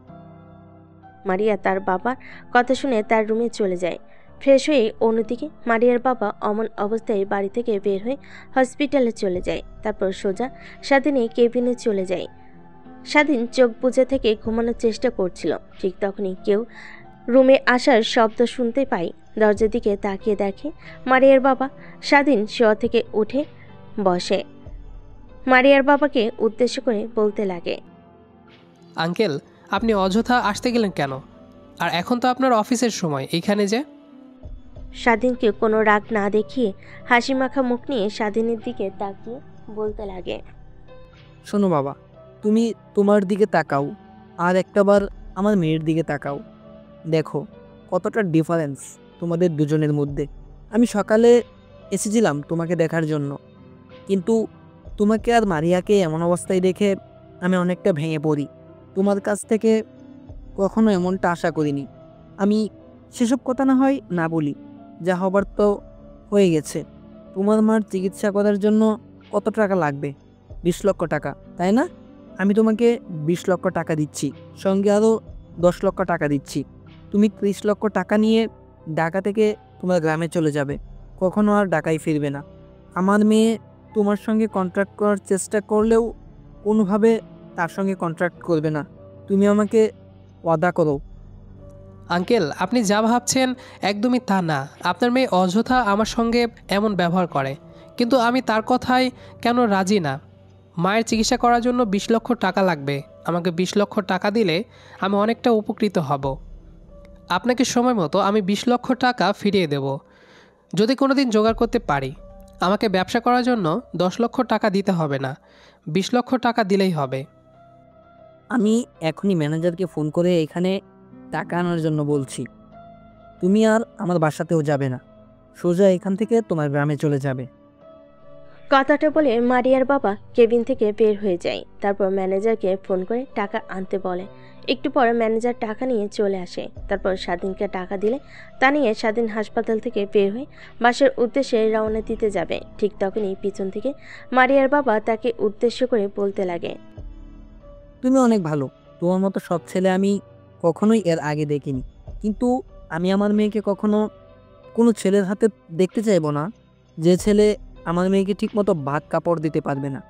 মারিয়া তার বাবার কথা শুনে তার রুমে চলে যায়। ফ্রেশ হয়ে অন্যদিকে মারিয়ার বাবা অমন অবস্থায় বাড়ি থেকে বের হয়ে হসপিটালে চলে যায়। তারপর সোজা স্বাধীনে কেবিনে চলে যায়। স্বাধীন চোখ বুজে থেকে ঘুমানোর চেষ্টা করছিল। ঠিক তখনই কেউ রুমে আসার শব্দ শুনতে পায়। দরজার দিকে তাকিয়ে দেখে মারিয়ার বাবা। স্বাধীন শোয়া থেকে উঠে বসে মারিয়ার বাবাকে উদ্দেশ্য করে বলতে লাগে, আঙ্কেল, আপনি অযথা আসতে গেলেন কেন? আর এখন তো আপনার অফিসের সময়, এইখানে যে। স্বাধীনকে কোনো রাগ না দেখিয়ে হাসি মাখা মুখ নিয়ে স্বাধীনের দিকে তাকিয়ে বলতে লাগে, শোনো বাবা, তুমি তোমার দিকে তাকাও, আর একটাবার আমার মেয়ের দিকে তাকাও। দেখো কতটা ডিফারেন্স তোমাদের দুজনের মধ্যে। আমি সকালে এসেছিলাম তোমাকে দেখার জন্য, কিন্তু তোমাকে আর মারিয়াকে এমন অবস্থায় দেখে আমি অনেকটা ভেঙে পড়ি। তোমার কাছ থেকে কখনো এমনটা আশা করিনি। আমি সেসব কথা না হয় না বলি, যা হবার তো হয়ে গেছে। তোমার মার চিকিৎসা করার জন্য কত টাকা লাগবে? 20 লক্ষ টাকা, তাই না? আমি তোমাকে 20 লক্ষ টাকা দিচ্ছি, সঙ্গে আরও 10 লক্ষ টাকা দিচ্ছি। তুমি 30 লক্ষ টাকা নিয়ে ঢাকা থেকে তোমার গ্রামে চলে যাবে, কখনো আর ঢাকায় ফিরবে না। আমার মেয়ে তোমার সঙ্গে কন্ট্রাক্ট করার চেষ্টা করলেও কোনোভাবে তার সঙ্গে কন্ট্রাক্ট করবে না। তুমি আমাকে ওয়াদা করো। আঙ্কেল, আপনি যা ভাবছেন একদমই তা না। আপনার মেয়ে অযথা আমার সঙ্গে এমন ব্যবহার করে, কিন্তু আমি তার কথায় কেন রাজি না। মায়ের চিকিৎসা করার জন্য 20 লক্ষ টাকা লাগবে। আমাকে 20 লক্ষ টাকা দিলে আমি অনেকটা উপকৃত হব। আপনাকে সময় মতো আমি 20 লক্ষ টাকা ফিরিয়ে দেব, যদি কোনো দিন জোগাড় করতে পারি। আমাকে ব্যবসা করার জন্য 10 লক্ষ টাকা দিতে হবে না, 20 লক্ষ টাকা দিলেই হবে। আমি এখনই ম্যানেজারকে ফোন করে এখানে টাকা আনার জন্য বলছি। তুমি আর আমার বাসাতেও যাবে না, সোজা এখান থেকে তোমার গ্রামে চলে যাবে। কথাটা বলে মারিয়ার বাবা কেবিন থেকে বের হয়ে যায়। তারপর ম্যানেজারকে ফোন করে টাকা আনতে বলে। একটু পরে ম্যানেজার টাকা নিয়ে চলে আসে। তারপর স্বাধীনকে টাকা দিলে তা নিয়ে স্বাধীন হাসপাতাল থেকে বের হয়ে বাসার উদ্দেশ্যে রওনা দিতে যাবে। ঠিক তখনই পিছন থেকে মারিয়ার বাবা তাকে উদ্দেশ্য করে বলতে লাগে, তুমি অনেক ভালো, তোমার মতো সব ছেলে আমি কখনোই এর আগে দেখিনি। কিন্তু আমি আমার মেয়েকে কখনো কোনো ছেলের হাতে দেখতে চাইবো না যে ছেলে আমার মেয়েকে ঠিকমতো ভাত কাপড় দিতে পারবে না।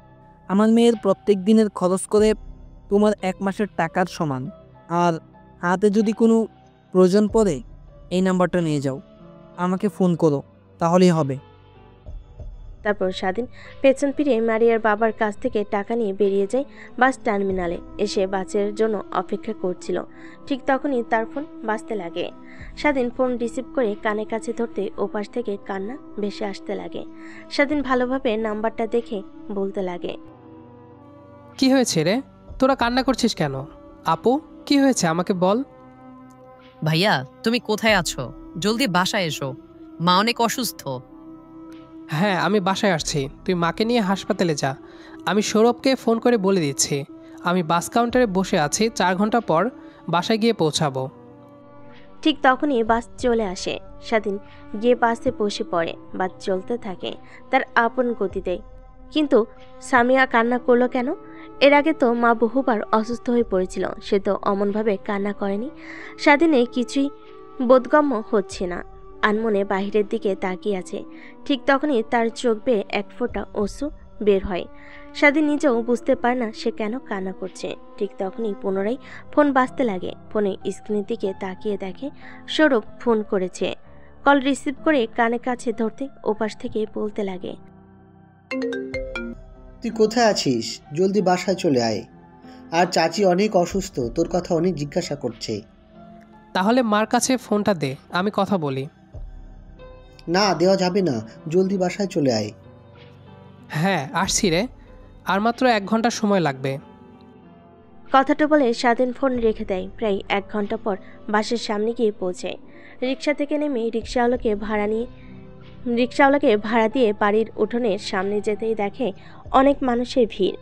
আমার মেয়ের প্রত্যেক দিনের খরচ করে তোমার 1 মাসের টাকার সমান। আর হাতে যদি কোনো প্রয়োজন পড়ে এই নাম্বারটা নিয়ে যাও, আমাকে ফোন করো, তাহলেই হবে। তারপর স্বাধীন পেছন ফিরে মারিয়ার বাবার কাছ থেকে টাকা নিয়ে বেরিয়ে যায় বাস টার্মিনালে। এসে বাসের জন্য অপেক্ষা করছিল। ঠিক তখনই তার ফোন বাজতে লাগে। স্বাধীন ফোন রিসিভ করে কানের কাছে ধরতে ওপাশ থেকে কান্না ভেসে আসতে লাগে। স্বাধীন ভালোভাবে নাম্বারটা দেখে বলতে লাগে, কি হয়েছে রে, তোরা কান্না করছিস কেন? আপু কি হয়েছে আমাকে বল। ভাইয়া তুমি কোথায় আছো? জলদি বাসায় এসো, মা অনেক অসুস্থ। হ্যাঁ আমি বাসায় আসছি, তুই মাকে নিয়ে হাসপাতালে যা। আমি সৌরভকে ফোন করে বলে দিচ্ছি আমি বাস কাউন্টারে বসে আছি, 4 ঘন্টা পর বাসায় গিয়ে পৌঁছাবো। ঠিক তখনই বাস চলে আসে। স্বাধীন গিয়ে বাসে বসে পড়ে। বাস চলতে থাকে তার আপন গতিতে। কিন্তু সামিয়া কান্না করলো কেন? এর আগে তো মা বহুবার অসুস্থ হয়ে পড়েছিল, সে তো অমনভাবে কান্না করেনি। স্বাধীনে কিছুই বোধগম্য হচ্ছে না। আনমনে বাহিরের দিকে তাকিয়ে আছে। ঠিক তখনই তার চোখ বেয়ে এক ফোঁটা অশ্রু বের হয়। স্বাধীন নিজেও বুঝতে পারে না সে কেন কান্না করছে। ঠিক তখনই পুনরায় ফোন বাজতে লাগে। ফোনে স্ক্রিনের দিকে তাকিয়ে দেখে সৌরভ ফোন করেছে। কল রিসিভ করে কানের কাছে ধরতে ওপাশ থেকে বলতে লাগে, তুই কোথায় আছিস? জলদি বাসায় চলে আয়। আর চাচি অনেক অসুস্থ, তোর কথা অনেক জিজ্ঞাসা করছে। তাহলে মার কাছে ফোনটা দে, আমি কথা বলি। না, দেওয়া যাবে না, জলদি বাসায় চলে আয়। হ্যাঁ আসছি রে, আর মাত্র 1 ঘন্টা সময় লাগবে। কথাটা বলে স্বাধীন ফোন রেখে দেয়। প্রায় 1 ঘন্টা পর বাসের সামনে গিয়ে পৌঁছায়। রিক্সা থেকে নেমে রিক্সাওয়ালাকে ভাড়া দিয়ে বাড়ির উঠোনের সামনে যেতেই দেখে অনেক মানুষের ভিড়।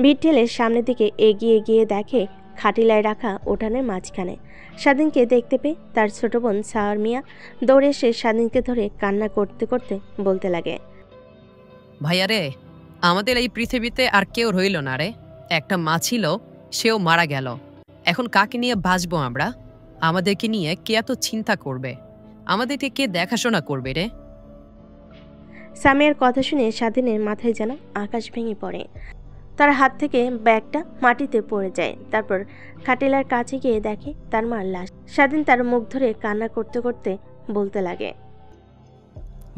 ভিড় ঠেলে সামনের দিকে এগিয়ে গিয়ে দেখে খাটিলায় রাখা উঠানের মাঝখানে স্বাধীনকে দেখতে পেয়ে তার ছোট বোন সাওয়ার মিয়া দৌড়ে এসে স্বাধীনকে ধরে কান্না করতে করতে বলতে লাগে, ভাইয়া রে, আমাদের এই পৃথিবীতে আর কেউ রইল না রে। একটা মা ছিল, সেও মারা গেল। এখন কাকে নিয়ে বাঁচবো আমরা? আমাদেরকে নিয়ে কে এত চিন্তা করবে? আমাদেরকে কে দেখাশোনা করবে রে? সামিয়ার কথা শুনে স্বাধীনের মাথায় যেন আকাশ ভেঙে পড়ে। তার হাত থেকে ব্যাগটা মাটিতে পড়ে যায়। তারপর খাটিলার কাছে গিয়ে দেখে তার মার লাশ। স্বাধীন তার মুখ ধরে কান্না করতে করতে বলতে লাগে,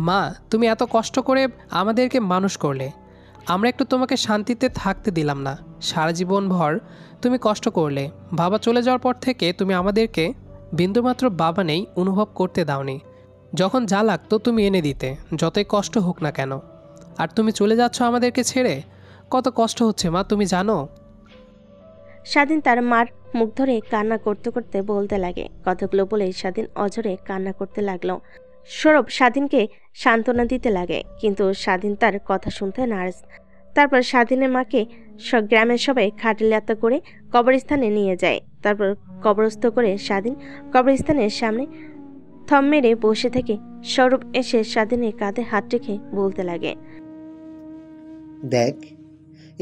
মা তুমি এত কষ্ট করে আমাদেরকে মানুষ করলে, আমরা একটু তোমাকে শান্তিতে থাকতে দিলাম না। সারা জীবন ভর তুমি কষ্ট করলে। বাবা চলে যাওয়ার পর থেকে তুমি আমাদেরকে বিন্দুমাত্র বাবা নেই অনুভব করতে দাওনি। যখন যা লাগতো তুমি এনে দিতে, যতই কষ্ট হোক না কেন। আর তুমি চলে যাচ্ছ আমাদেরকে ছেড়ে, কত কষ্ট হচ্ছে মা তুমি জানো। স্বাধীন তার মার মুখ ধরে কান্না করতে করতে বলতে লাগে। কথাগুলো বলে স্বাধীন অঝরে কান্না করতে লাগলো। সৌরভ স্বাধীনকে সান্ত্বনা দিতে লাগে, কিন্তু স্বাধীন তার কথা শুনতে নারাজ। তারপর স্বাধীনের মাকে গ্রামের সবাই খাটিলাতে করে কবরস্থানে নিয়ে যায়। তারপর কবরস্থ করে স্বাধীন কবরস্থানের সামনে থম মেরে বসে থেকে সৌরভ এসে স্বাধীনের কাঁধে হাত রেখে বলতে লাগে, দেখ,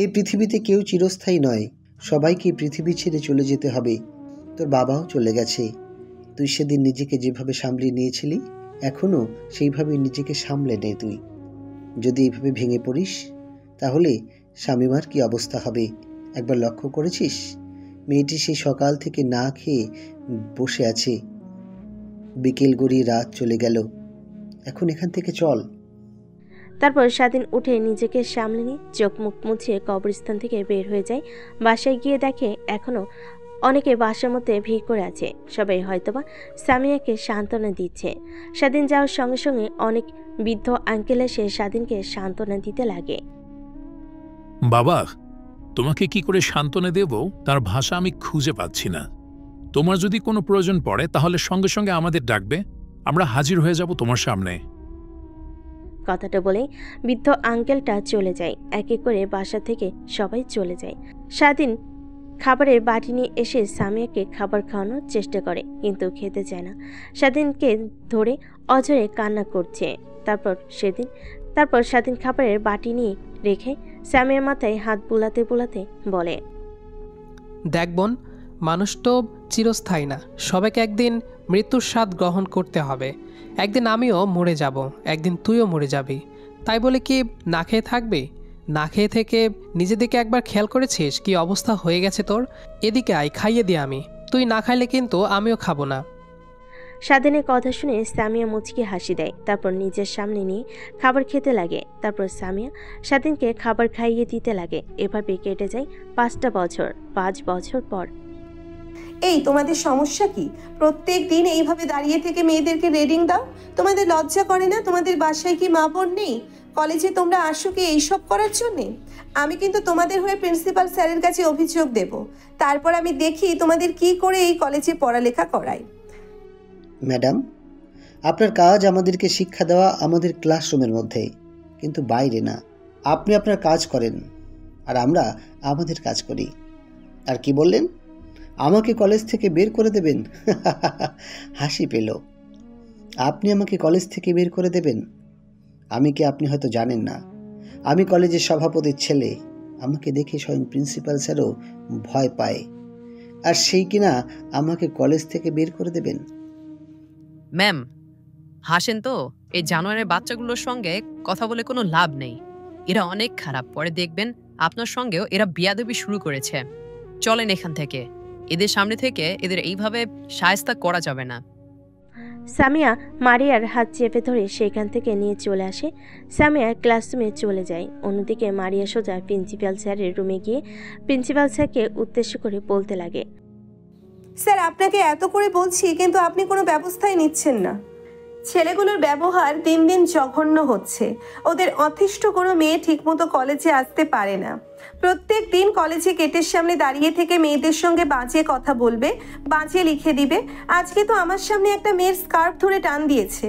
এই পৃথিবীতে কেউ চিরস্থায়ী নয়, সবাইকে পৃথিবী ছেড়ে চলে যেতে হবে। তোর বাবাও চলে গেছে। তুই সেদিন নিজেকে যেভাবে সামলিয়ে নিয়েছিলি, এখনো সেইভাবে নিজেকে সামলে নে তুই। যদি এইভাবে ভেঙে পড়িস, তাহলে শামীমার কি অবস্থা হবে একবার লক্ষ্য করেছিস? মেয়েটি সেই সকাল থেকে না খেয়ে বসে আছে। বিকেল গড়িয়ে রাত চলে গেল। এখন এখান থেকে চল। তারপর স্বাধীন উঠে নিজেকে সামলে নিয়ে চোখ মুখ মুছে কবরস্থান থেকে বের হয়ে যায়। বাসায় গিয়ে দেখে এখনো অনেকে বাসার মধ্যে ভিড় করে আছে। সবাই হয়তোবা সামিয়াকে সান্ত্বনা দিচ্ছে। স্বাধীন যাওয়ার সঙ্গে সঙ্গে অনেক বৃদ্ধ আঙ্কেল এসে স্বাধীনকে সান্ত্বনা দিতে লাগে। বাবা, তোমাকে কি করে সান্ত্বনা দেব তার ভাষা আমি খুঁজে পাচ্ছি না। তোমার যদি কোনো প্রয়োজন পড়ে তাহলে সঙ্গে সঙ্গে আমাদের ডাকবে, আমরা হাজির হয়ে যাব তোমার সামনে। কথাটা বলেই বৃদ্ধ আঙ্কেলটা চলে যায়। এক এক করে বাসা থেকে সবাই চলে যায়। স্বাধীন খাবারের বাটি নিয়ে এসে সামিয়াকে খাবার খাওয়ানোর চেষ্টা করে, কিন্তু খেতে চায় না। স্বাধীনকে ধরে অঝরে কান্না করছে। তারপর স্বাধীন খাবারের বাটি নিয়ে রেখে সামিয়ার মাথায় হাত বুলাতে বুলাতে বলে, দেখ বোন, মানুষ তো চিরস্থায়ী না, সবাইকে একদিন মৃত্যুর স্বাদ গ্রহণ করতে হবে। একদিন আমিও মরে যাব, একদিন তুইও মরে যাবি। তাই বলে কি না খেয়ে থাকবি? না খেয়ে থেকে নিজের দিকে একবার খেয়াল করেছিস কি অবস্থা হয়ে গেছে তোর? এদিকে আয়, খাইয়ে দিয়ে আমি। তুই না খাইলে কিন্তু আমিও খাবো না। স্বাধীনের কথা শুনে সামিয়া মুচকি হাসি দেয়, তারপর নিজের সামনে নিয়ে খাবার খেতে লাগে। তারপর সামিয়া স্বাধীনকে খাবার খাইয়ে দিতে লাগে। এভাবে কেটে যায় 5টা বছর। 5 বছর পর এই তোমাদের সমস্যা কি? প্রত্যেক দিন এইভাবে দাঁড়িয়ে থেকে মেয়েদেরকে রেডিং দাও? তোমাদের লজ্জা করে না? তোমাদের বাসায় কি মা বোন নেই? কলেজে তোমরা আসো কি এইসব করার জন্যে? আমি কিন্তু তোমাদের হয়ে প্রিন্সিপাল স্যারের কাছে অভিযোগ দেব। তারপর আমি দেখি তোমাদের কি করে এই কলেজে পড়ালেখা করাই। ম্যাডাম, আপনার কাজ আমাদেরকে শিক্ষা দেওয়া আমাদের ক্লাসরুমের মধ্যে, কিন্তু বাইরে না। আপনি আপনার কাজ করেন আর আমরা আমাদের কাজ করি। আর কি বললেন? আমাকে কলেজ থেকে বের করে দেবেন? হাসি পেল। আপনি আমাকে কলেজ থেকে বের করে দেবেন? আমি কি, আপনি হয়তো জানেন না, আমি কলেজের সভাপতির ছেলে। আমাকে দেখে স্বয়ং প্রিন্সিপাল স্যারও ভয় পায়, আর সেই কিনা আমাকে কলেজ থেকে বের করে দেবেন? ম্যাম, হাসেন তো। এই জানোয়ারের বাচ্চাগুলোর সঙ্গে কথা বলে কোনো লাভ নেই। এরা অনেক খারাপ। পরে দেখবেন আপনার সঙ্গেও এরা বিয়াদবি শুরু করেছে। চলেন এখান থেকে। এদের সামনে থেকে এদের এইভাবে শায়েস্তা করা যাবে না। সামিয়া মারিয়ার হাত চেপে ধরে সেখান থেকে নিয়ে চলে আসে। সামিয়া ক্লাসরুমে চলে যায়। অন্যদিকে মারিয়া সোজা প্রিন্সিপাল স্যারের রুমে গিয়ে প্রিন্সিপাল স্যারকে উদ্দেশ্য করে বলতে লাগে, স্যার, আপনাকে এত করে বলছি কিন্তু আপনি কোনো ব্যবস্থাই নিচ্ছেন না। ছেলেগুলোর ব্যবহার দিন দিন জঘন্য হচ্ছে। ওদের অতিষ্ঠ কোনো মেয়ে ঠিকমতো কলেজে আসতে পারে না। প্রত্যেক দিন কলেজে গেটের সামনে দাঁড়িয়ে থেকে মেয়েদের সঙ্গে বাজে কথা বলবে, বাজে লিখে দিবে। আজকে তো আমার সামনে একটা মেয়ের স্কার্ফ ধরে টান দিয়েছে।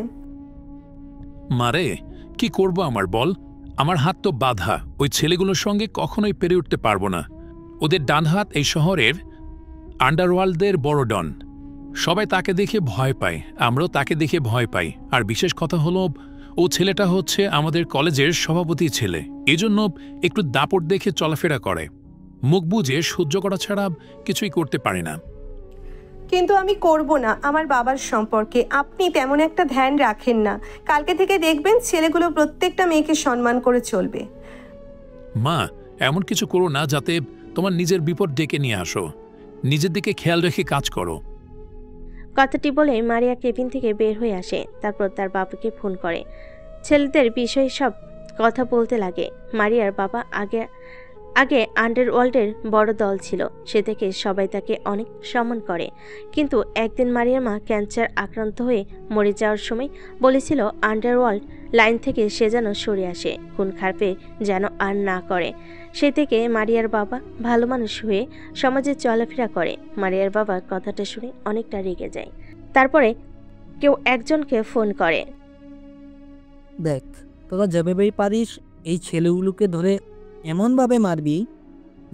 মারে, কি করব আমার বল? আমার হাত তো বাঁধা। ওই ছেলেগুলোর সঙ্গে কখনোই পেরে উঠতে পারবো না। ওদের ডান হাত এই শহরের আন্ডারওয়ার্ল্ডদের বড় ডন। সবাই তাকে দেখে ভয় পায়, আমরাও তাকে দেখে ভয় পাই। আর বিশেষ কথা হলো, ও ছেলেটা হচ্ছে আমাদের কলেজের সভাপতি ছেলে। এজন্য একটু দাপট দেখে চলাফেরা করে। মুখ বুঝে সহ্য করা ছাড়া কিছুই করতে পারে না। কিন্তু আমি করব না। আমার বাবার সম্পর্কে আপনি তেমন একটা ধ্যান রাখেন না। কালকে থেকে দেখবেন ছেলেগুলো প্রত্যেকটা মেয়েকে সম্মান করে চলবে। মা, এমন কিছু করো না যাতে তোমার নিজের বিপদ ডেকে নিয়ে আসো। নিজের দিকে খেয়াল রেখে কাজ করো। কথাটি বলে মারিয়া কেবিন থেকে বের হয়ে আসে। তারপর তার বাবাকে ফোন করে। ছেলেদের বিষয়ে সব কথা বলতে লাগে। মারিয়ার বাবা আগে আন্ডারওয়ার্ল্ডের বড় দল ছিল। সে থেকে সবাই তাকে অনেক সম্মান করে। কিন্তু একদিন মারিয়ার মা ক্যান্সার আক্রান্ত হয়ে মরে যাওয়ার সময় বলেছিল আন্ডারওয়ার্ল্ড লাইন থেকে সে যেন সরে আসে, খুন খারাপে যেন আর না করে। সে থেকে মারিয়ার বাবা ভালো মানুষ হয়ে সমাজে চলাফেরা করে। মারিয়ার বাবা কথাটা শুনে অনেকটা রেগে যায়। তারপরে কেউ একজনকে ফোন করে। দেখ, তোরা যেভাবেই পারিস এই ছেলেগুলোকে ধরে এমনভাবে মারবি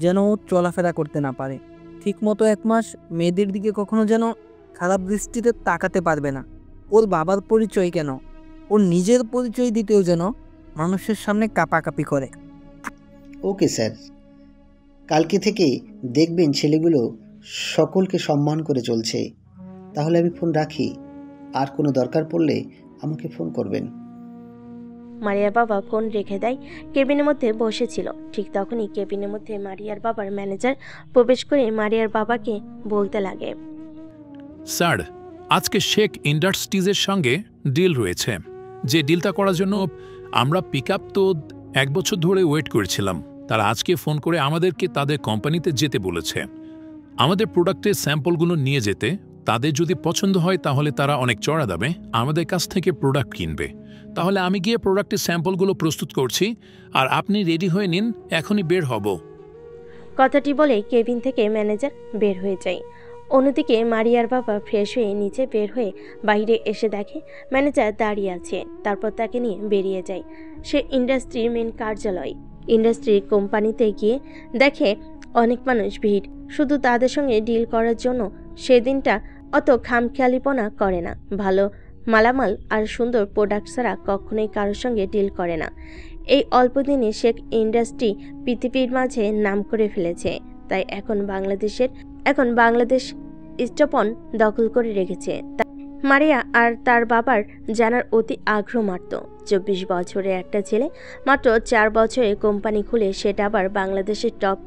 যেন ও চলাফেরা করতে না পারে। ঠিকমতো 1 মাস মেয়েদের দিকে কখনো যেন খারাপ দৃষ্টিতে তাকাতে পারবে না। ওর বাবার পরিচয় কেন, ওর নিজের পরিচয় দিতেও যেন মানুষের সামনে কাঁপাকাঁপি করে। ওকে স্যার, কালকে থেকে দেখবেন ছেলেগুলো সকলকে সম্মান করে চলছে। তাহলে আমি ফোন রাখি, আর কোনো দরকার পড়লে আমাকে ফোন করবেন। মারিয়ার বাবা ফোন রেখে দেয়। কেবিনের মধ্যে বসেছিল। ঠিক তখনই কেবিনের মধ্যে মারিয়ার বাবার ম্যানেজার প্রবেশ করে মারিয়ার বাবাকে বলতে লাগে, স্যার, আজকে শেখ ইন্ডাস্ট্রিজের সঙ্গে ডিল রয়েছে। যে ডিলটা করার জন্য আমরা পিকআপ তো 1 বছর ধরে ওয়েট করেছিলাম। তারা আজকে ফোন করে আমাদেরকে তাদের কোম্পানিতে যেতে বলেছে, আমাদের প্রোডাক্টের স্যাম্পলগুলো নিয়ে যেতে। তাদের যদি পছন্দ হয় তাহলে তারা অনেক চড়া দামে আমাদের কাছ থেকে প্রোডাক্ট কিনবে। তাহলে আমি গিয়ে প্রোডাক্টের স্যাম্পলগুলো প্রস্তুত করছি, আর আপনি রেডি হয়ে নিন, এখনই বের হব। কথাটি বলে কেবিন থেকে ম্যানেজার বের হয়ে যায়। অন্যদিকে মারিয়ার বাবা ফ্রেশ হয়ে নিচে বের হয়ে বাইরে এসে দেখে ম্যানেজার দাঁড়িয়ে আছে। তারপর তাকে নিয়ে বেরিয়ে যায়। সে ইন্ডাস্ট্রির মেন কার্যালয়। ইন্ডাস্ট্রির কোম্পানিতে গিয়ে দেখে অনেক মানুষ ভিড়, শুধু তাদের সঙ্গে ডিল করার জন্য। সেদিনটা অত খামখেয়ালিপনা করে না। ভালো মালামাল আর সুন্দর প্রোডাক্ট ছাড়া কখনোই কারোর সঙ্গে ডিল করে না। এই অল্প দিনে শেখ ইন্ডাস্ট্রি পৃথিবীর মাঝে নাম করে ফেলেছে। তাই এখন বাংলাদেশ স্টপন দখল করে রেখেছে। মারিয়া আর তার বাবার জানার অতি আগ্রহ মারত। 24 বছরের একটা ছেলে মাত্র 4 বছরে কোম্পানি খুলে সেটা আবার বাংলাদেশের টপ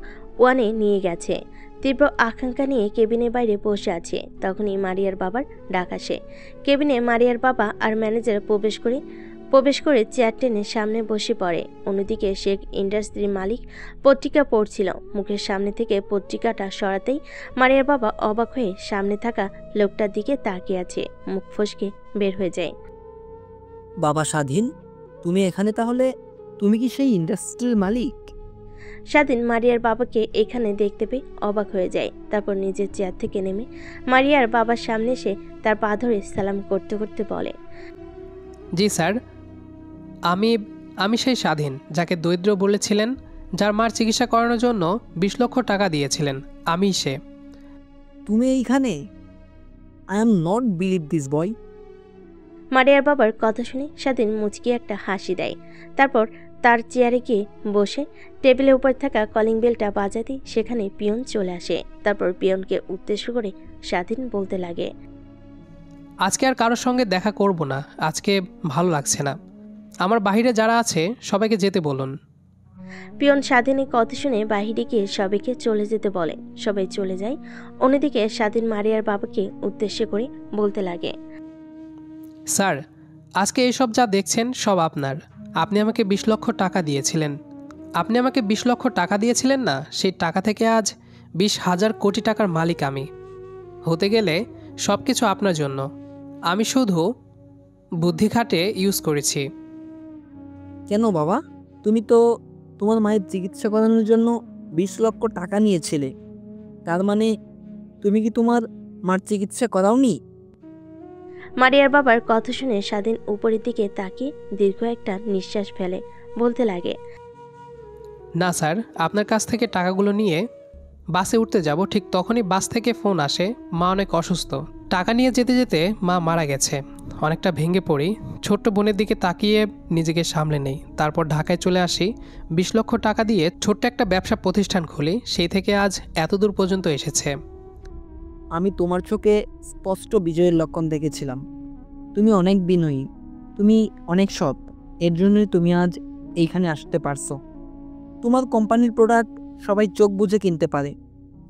1-এ নিয়ে গেছে। তীব্র আকাঙ্ক্ষা নিয়ে কেবিনের বাইরে বসে আছে। তখনই মারিয়ার বাবার ডাক আসে। কেবিনে মারিয়ার বাবা আর ম্যানেজার প্রবেশ করে চেয়ার টেনে সামনে বসে পড়ে। অন্যদিকে শেখ ইন্ডাস্ট্রির মালিক পত্রিকা পড়ছিল। মুখের সামনে থেকে পত্রিকাটা সরাতেই মারিয়ার বাবা অবাক হয়ে সামনে থাকা লোকটার দিকে তাকিয়ে আছে। মুখ ফসকে বের হয়ে যায়। বাবা স্বাধীন, তুমি এখানে? তাহলে তুমি কি সেই ইন্ডাস্ট্রির মালিক? স্বাধীন মারিয়ার বাবাকে এখানে দেখতে পেয়ে অবাক হয়ে যায়। তারপর নিজের চেয়ার থেকে নেমে মারিয়ার বাবার সামনে এসে তার পা ধরে সালাম করতে করতে বলে, জি স্যার, আমি সেই স্বাধীন যাকে দরিদ্র বলেছিলেন, যার মার চিকিৎসা করানোর জন্য 20 লক্ষ টাকা দিয়েছিলেন। আমি সে। তুমি এইখানে? I am not believe this boy. মারিয়ার বাবার কথা শুনে স্বাধীন মুচকি একটা হাসি দেয়। তারপর তার চেয়ারে গিয়ে বসে টেবিলের উপর থাকা কলিং বেলটা বাজাতেই সেখানে পিয়ন চলে আসে। তারপর পিয়নকে উদ্দেশ্য করে স্বাধীন বলতে লাগে, আজকে আর কারোর সঙ্গে দেখা করব না। আজকে ভালো লাগছে না। আমার বাইরে যারা আছে সবাইকে যেতে বলুন। পিয়ন স্বাধীনের কথা শুনে বাহিরে গিয়ে সবাইকে চলে যেতে বলে। সবাই চলে যায়। অন্যদিকে স্বাধীন মারিয়ার বাবাকে উদ্দেশ্য করে বলতে লাগে, স্যার, আজকে এইসব যা দেখছেন সব আপনার। আপনি আমাকে 20 লক্ষ টাকা দিয়েছিলেন। আপনি আমাকে 20 লক্ষ টাকা দিয়েছিলেন না? সেই টাকা থেকে আজ 20,000 কোটি টাকার মালিক আমি। হতে গেলে সব কিছু আপনার জন্য। আমি শুধু বুদ্ধি খাটে ইউজ করেছি। কেন বাবা? তুমি তো তোমার মায়ের চিকিৎসা করানোর জন্য 20 লক্ষ টাকা নিয়েছিলে। তার মানে তুমি কি তোমার মার চিকিৎসা করাওনি? মারিয়ার বাবার কথা শুনে স্বাধীন উপরের দিকে তাকিয়ে দীর্ঘ একটা নিঃশ্বাস ফেলে বলতে লাগে, না স্যার, আপনার কাছ থেকে টাকাগুলো নিয়ে বাসে উঠতে যাব, ঠিক তখনই বাস থেকে ফোন আসে মা অনেক অসুস্থ। টাকা নিয়ে যেতে যেতে মা মারা গেছে। অনেকটা ভেঙে পড়ি। ছোট্ট বোনের দিকে তাকিয়ে নিজেকে সামলে নেই। তারপর ঢাকায় চলে আসি। 20 লক্ষ টাকা দিয়ে ছোট্ট একটা ব্যবসা প্রতিষ্ঠান খুলি। সেই থেকে আজ এতদূর পর্যন্ত এসেছে। আমি তোমার চোখে স্পষ্ট বিজয়ের লক্ষণ দেখেছিলাম। তুমি অনেক বিনয়ী, তুমি অনেক সৎ। এর জন্যই তুমি আজ এইখানে আসতে পারছো। তোমার কোম্পানির প্রোডাক্ট সবাই চোখ বুজে কিনতে পারে,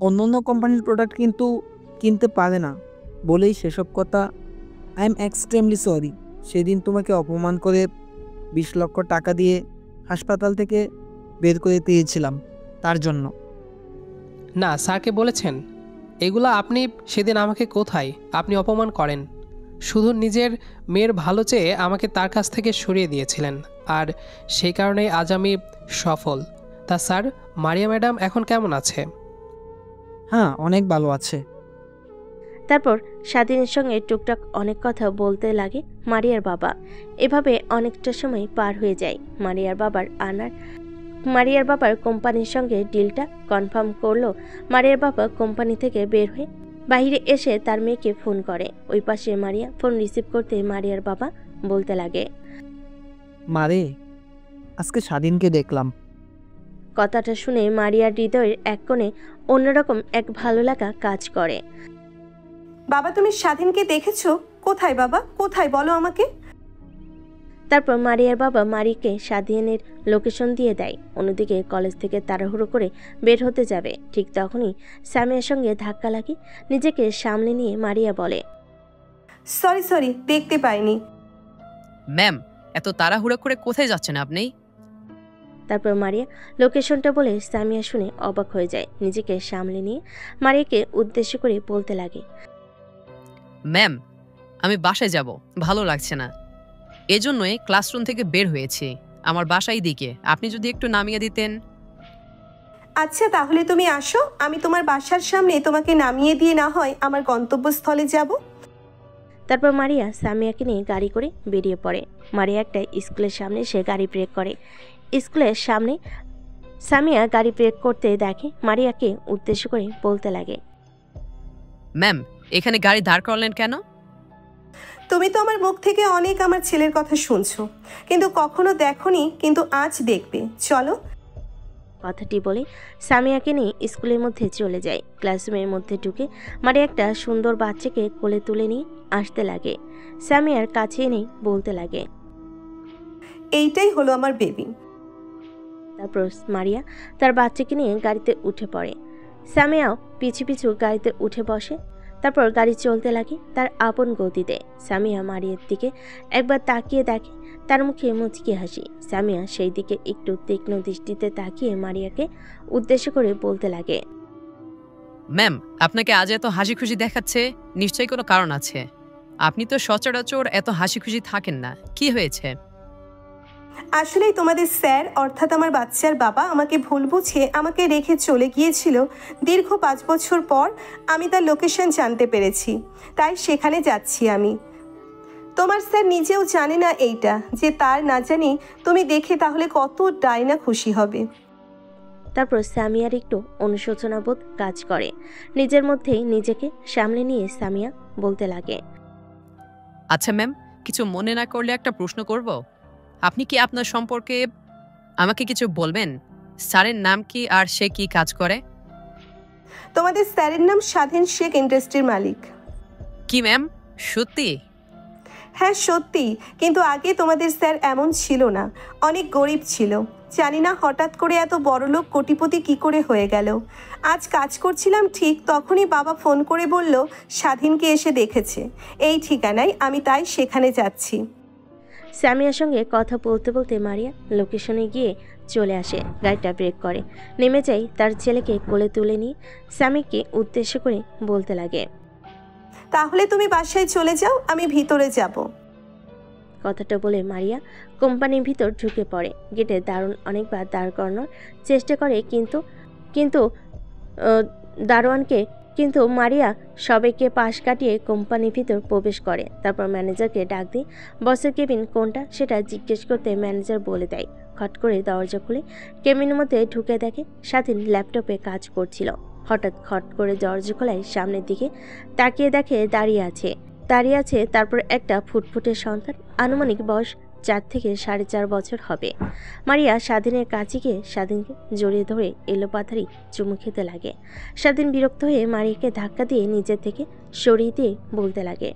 অন্য অন্য কোম্পানির প্রোডাক্ট কিন্তু কিনতে পারে না বলেই সেসব কথা। I am extremely sorry. সেদিন তোমাকে অপমান করে 20 লক্ষ টাকা দিয়ে হাসপাতাল থেকে বের করে দিয়েছিলাম তার জন্য। না, স্যারকে বলেছেন এগুলো? আপনি সেদিন আমাকে কোথায় আপনি অপমান করেন? শুধু নিজের মেয়ের ভালো চেয়ে আমাকে তার কাছ থেকে সরিয়ে দিয়েছিলেন। আর সেই কারণেই আজ আমি সফল। তা স্যার, মারিয়া ম্যাডাম এখন কেমন আছে? হ্যাঁ, অনেক ভালো আছে। তারপর স্বাধীনের সঙ্গে টুকটাক অনেক কথা বলতে লাগে মারিয়ার বাবা। এভাবে অনেকটা সময় পার হয়ে যায়। মারিয়ার বাবার কোম্পানির সঙ্গে ডিলটা কনফার্ম করলো। মারিয়ার বাবা কোম্পানি থেকে বের হয়ে বাইরে এসে তার মেয়েকে ফোন করে। ওই পাশে মারিয়া ফোন রিসিভ করতে মারিয়ার বাবা বলতে লাগে, মারে, আজকে স্বাধীনকে দেখলাম। কথাটা শুনে মারিয়ার হৃদয়ের এক কোণে অন্যরকম এক ভালো লাগা কাজ করে। বাবা, তুমি স্বাধীনকে দেখেছো? কোথায় বাবা, কোথায় বলো আমাকে? তারপর মারিয়ার বাবা মারিকে স্বাধীনের লোকেশন দিয়ে দেয়। অন্যদিকে কলেজ থেকে তাড়াহুড়ো করে বের হতে যাবে, ঠিক তখনই সামিয়ার সঙ্গে ধাক্কা লাগে। নিজেকে সামলে নিয়ে মারিয়া বলে, সরি, দেখতে পাইনি। ম্যাম, এত তাড়াহুড়ো করে কোথায় যাচ্ছেন আপনি? তারপর মারিয়া লোকেশনটা বলে সামিয়া শুনে অবাক হয়ে যায়। নিজেকে সামলে নিয়ে মারিয়াকে উদ্দেশ্য করে বলতে লাগে, ম্যাম, আমি বাসায় যাব, ভালো লাগছে না, এজন্যই ক্লাসরুম থেকে বের হয়েছি। আমার বাসায় দিকে, আপনি যদি একটু নামিয়ে দিতেন। আচ্ছা, তাহলে তুমি আসো, আমি তোমার বাসার সামনে তোমাকে নামিয়ে দিয়ে না হয় আমার গন্তব্যস্থলে যাব। তারপর মারিয়া সামিয়াকে নিয়ে গাড়ি করে বেরিয়ে পড়ে। মারিয়া একটা স্কুলের সামনে সে গাড়ি ব্রেক করে। স্কুলের সামনে সামিয়া গাড়ি ব্রেক করতে দেখে মারিয়াকে উদ্দেশ্য করে বলতে লাগে, ম্যাম, এখানে গাড়ি দাঁড় করলেন কেন? তুমি তো আমার মুখ থেকে অনেক আমার ছেলের কথা শুনছো, কিন্তু কখনো দেখোনি, কিন্তু আজ দেখবে, চলো। কথাটি বলে সামিয়াকে নিয়ে স্কুলের মধ্যে চলে যায়। ক্লাসরুমের মধ্যে ঢুকে মারিয়া একটা সুন্দর বাচ্চাকে কোলে তুলে নিয়ে আসতে লাগে। সামিয়ার কাছে এনে বলতে লাগে, এইটাই হলো আমার বেবি। তারপর মারিয়া তার বাচ্চাকে নিয়ে গাড়িতে উঠে পড়ে। সামিয়াও পিছু পিছু গাড়িতে উঠে বসে। তারপর গাড়ি চলতে লাগে তার আপন গতিতে। সামিয়া মারিয়ার দিকে একবার তাকিয়ে দেখে, তার মুখে মুচকি হাসি। সামিয়া সেই দিকে একটু তীক্ষ্ণ দৃষ্টিতে তাকিয়ে মারিয়াকে উদ্দেশ্য করে বলতে লাগে, ম্যাম, আপনাকে আজ এত হাসি খুশি দেখাচ্ছে, নিশ্চয়ই কোনো কারণ আছে। আপনি তো সচরাচর এত হাসি খুশি থাকেন না, কি হয়েছে? আসলেই তোমাদের স্যার অর্থাৎ আমার বাচ্চার বাবা আমাকে ভুল বুঝে আমাকে রেখে চলে গিয়েছিল। দীর্ঘ 5 বছর পর আমি তার লোকেশন জানতে পেরেছি, তাই সেখানে যাচ্ছি আমি। তোমার স্যার নিজেও জানে না এইটা, যে তার না জানি তুমি দেখে তাহলে কত ডাইনা খুশি হবে। তারপর সামিয়ার একটু অনুশোচনাবোধ কাজ করে। নিজের মধ্যেই নিজেকে সামলে নিয়ে সামিয়া বলতে লাগে, আচ্ছা ম্যাম, কিছু মনে না করলে একটা প্রশ্ন করব। আপনি কি আপনার সম্পর্কে আমাকে কিছু বলবেন? স্যারের নাম কি আর সে কি কাজ করে? তোমাদের স্যারের নাম স্বাধীন শেখ, ইন্ডাস্ট্রির মালিক। কি ম্যাম, সত্যি? হ্যাঁ সত্যি, কিন্তু আগে তোমাদের স্যার এমন ছিল না, অনেক গরিব ছিল। জানি না হঠাৎ করে এত বড়লোক কোটিপতি কি করে হয়ে গেল। আজ কাজ করছিলাম ঠিক তখনই বাবা ফোন করে বলল স্বাধীনকে এসে দেখেছে এই ঠিকানায়, আমি তাই সেখানে যাচ্ছি। সামিয়ার সঙ্গে কথা বলতে বলতে মারিয়া লোকেশনে গিয়ে চলে আসে। গাড়িটা ব্রেক করে নেমে যায়। তার ছেলেকে কোলে তুলে নিয়ে স্বামীকে উদ্দেশ্য করে বলতে লাগে, তাহলে তুমি বাসায় চলে যাও, আমি ভিতরে যাব। কথাটা বলে মারিয়া কোম্পানির ভিতর ঢুকে পড়ে। গেটে দারুণ অনেকবার দাঁড় করানোর চেষ্টা করে, কিন্তু মারিয়া সবাইকে পাশ কাটিয়ে কোম্পানির ভিতর প্রবেশ করে। তারপর ম্যানেজারকে ডাক দিয়ে বসের কেবিন কোনটা সেটা জিজ্ঞেস করতে ম্যানেজার বলে দেয়। খট করে দরজা খুলে কেবিনের মধ্যে ঢুকে দেখে স্বাধীন ল্যাপটপে কাজ করছিল। হঠাৎ খট করে দরজা খোলায় সামনের দিকে তাকিয়ে দেখে দাঁড়িয়ে আছে তারপর একটা ফুটফুটে সন্তান, আনুমানিক বয়স 4 থেকে 4.5 বছর হবে। মারিয়া স্বাধীনের কাছে গিয়ে স্বাধীনকে জড়িয়ে ধরে এলোপাথারি চুমু খেতে লাগে। স্বাধীন বিরক্ত হয়ে মারিয়াকে ধাক্কা দিয়ে নিজের থেকে সরিয়ে দিয়ে বলতে লাগে,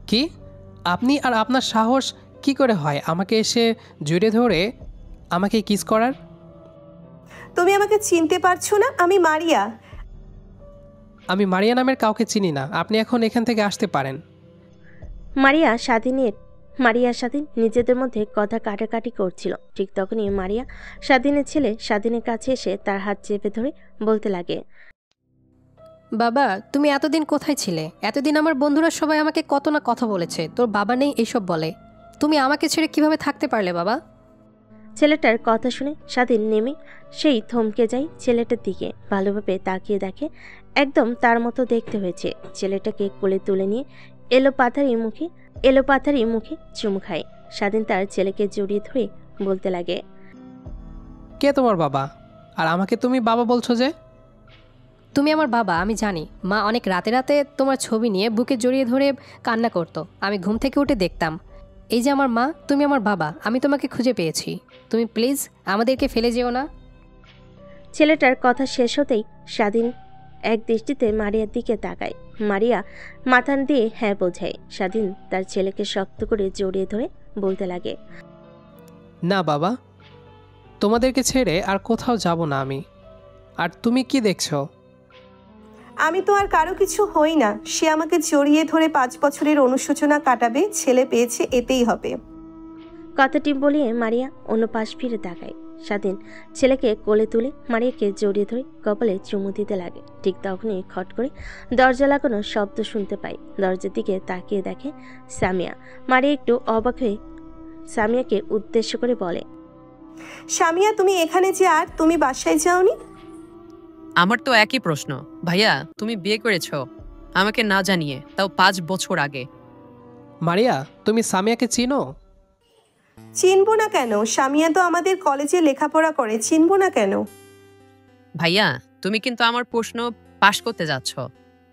কি আপনি আর আপনার সাহস কি করে হয় আমাকে এসে জড়িয়ে ধরে আমাকে কিস করার? তুমি আমাকে চিনতে পারছো না? আমি মারিয়া। আমি মারিয়া নামের কাউকে চিনি না, আপনি এখন এখান থেকে আসতে পারেন। মারিয়া স্বাধীন নিজেদের মধ্যে কথা কাটাকাটি করছিল। ঠিক তখনই মারিয়া স্বাধীনের ছেলে স্বাধীনের কাছে এসে তার হাত চেপে ধরে বলতে লাগে, বাবা, তুমি এতদিন কোথায় ছিলে? এতদিন আমার বন্ধুরা সবাই আমাকে কত না কথা বলেছে, তোর বাবা নেই এইসব বলে। তুমি আমাকে ছেড়ে কিভাবে থাকতে পারলে বাবা? ছেলেটার কথা শুনে স্বাধীন নেমে সেই থমকে যায় ছেলেটার দিকে। ভালোভাবে তাকিয়ে দেখে একদম তার মতো দেখতে হয়েছে। ছেলেটাকে কোলে তুলে নিয়ে এলোপাথারি মুখে চুমু খায়। স্বাধীন তার ছেলেকে জড়িয়ে ধরে বলতে লাগে, কে তোমার বাবা? আর আমাকে তুমি বাবা বলছো যে? তুমি আমার বাবা আমি জানি। মা অনেক রাতে রাতে তোমার ছবি নিয়ে বুকে জড়িয়ে ধরে কান্না করতো, আমি ঘুম থেকে উঠে দেখতাম। এই যে আমার মা, তুমি আমার বাবা, আমি তোমাকে খুঁজে পেয়েছি। তুমি প্লিজ আমাদেরকে ফেলে যেও না। ছেলেটার কথা শেষ হতেই স্বাধীন এক দৃষ্টিতে মারিয়ার দিকে তাকায়। মারিয়া মাথা দিয়ে হ্যাঁ বোঝায়। স্বাধীন তার ছেলেকে শক্ত করে জড়িয়ে ধরে বলতে লাগে, না বাবা, তোমাদেরকে ছেড়ে আর কোথাও যাব না আমি। আর তুমি কি দেখছো? আমি তো আর কারো কিছু হই না। সে আমাকে জড়িয়ে ধরে 5 বছরের অনুশোচনা কাটাবে, ছেলে পেয়েছে, এতেই হবে। কথাটি বলিয়ে মারিয়া অন্য পাশ ফিরে তাকায়। স্বাধীন ছেলেকে কোলে তুলে মারিয়াকে জড়িয়ে ধরে কপালে চুমু দিতে লাগে। ঠিক তখনই খট করে দরজা লাগানোর শব্দ শুনতে পায়। দরজার দিকে তাকিয়ে দেখে সামিয়া। মারিয়া একটু অবাক হয়ে সামিয়াকে উদ্দেশ্য করে বলে, সামিয়া, তুমি এখানে যে আর তুমি বাসায় যাওনি? আমার তো একই প্রশ্ন। ভাইয়া, তুমি বিয়ে করেছো আমাকে না জানিয়ে, তাও 5 বছর আগে। মারিয়া, তুমি সামিয়াকে চিনো? চিনবো না কেন? সামিয়া তো আমাদের কলেজে লেখাপড়া করে, চিনবো না কেন? ভাইয়া, তুমি কিন্তু আমার প্রশ্ন পাশ করতে যাচ্ছ।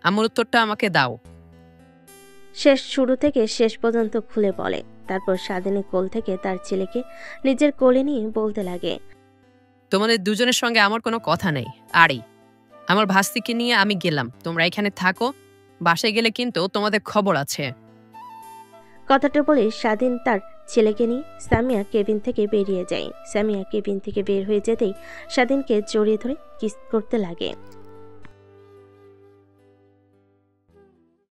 আমার উত্তরটা আমাকে দাও। শুরু থেকে শেষ পর্যন্ত খুলে বলে। তারপর স্বাধীনের কোল থেকে তার ছেলেকে নিজের কোলে নিয়ে বলতে লাগে, তোমাদের দুজনের সঙ্গে আমার কোনো কথা নেই। আরে, আমার ভাস্তিকে নিয়ে আমি গেলাম, তোমরা এখানে থাকো। বাসায় গেলে কিন্তু তোমাদের খবর আছে। কথাটা বলে স্বাধীন তার ছেলেকে নিয়ে সামিয়া কেবিন থেকে বেরিয়ে যায়। সামিয়া কেবিন থেকে বের হয়ে যেতেই স্বাধীনকে জড়িয়ে ধরে কিস করতে লাগে।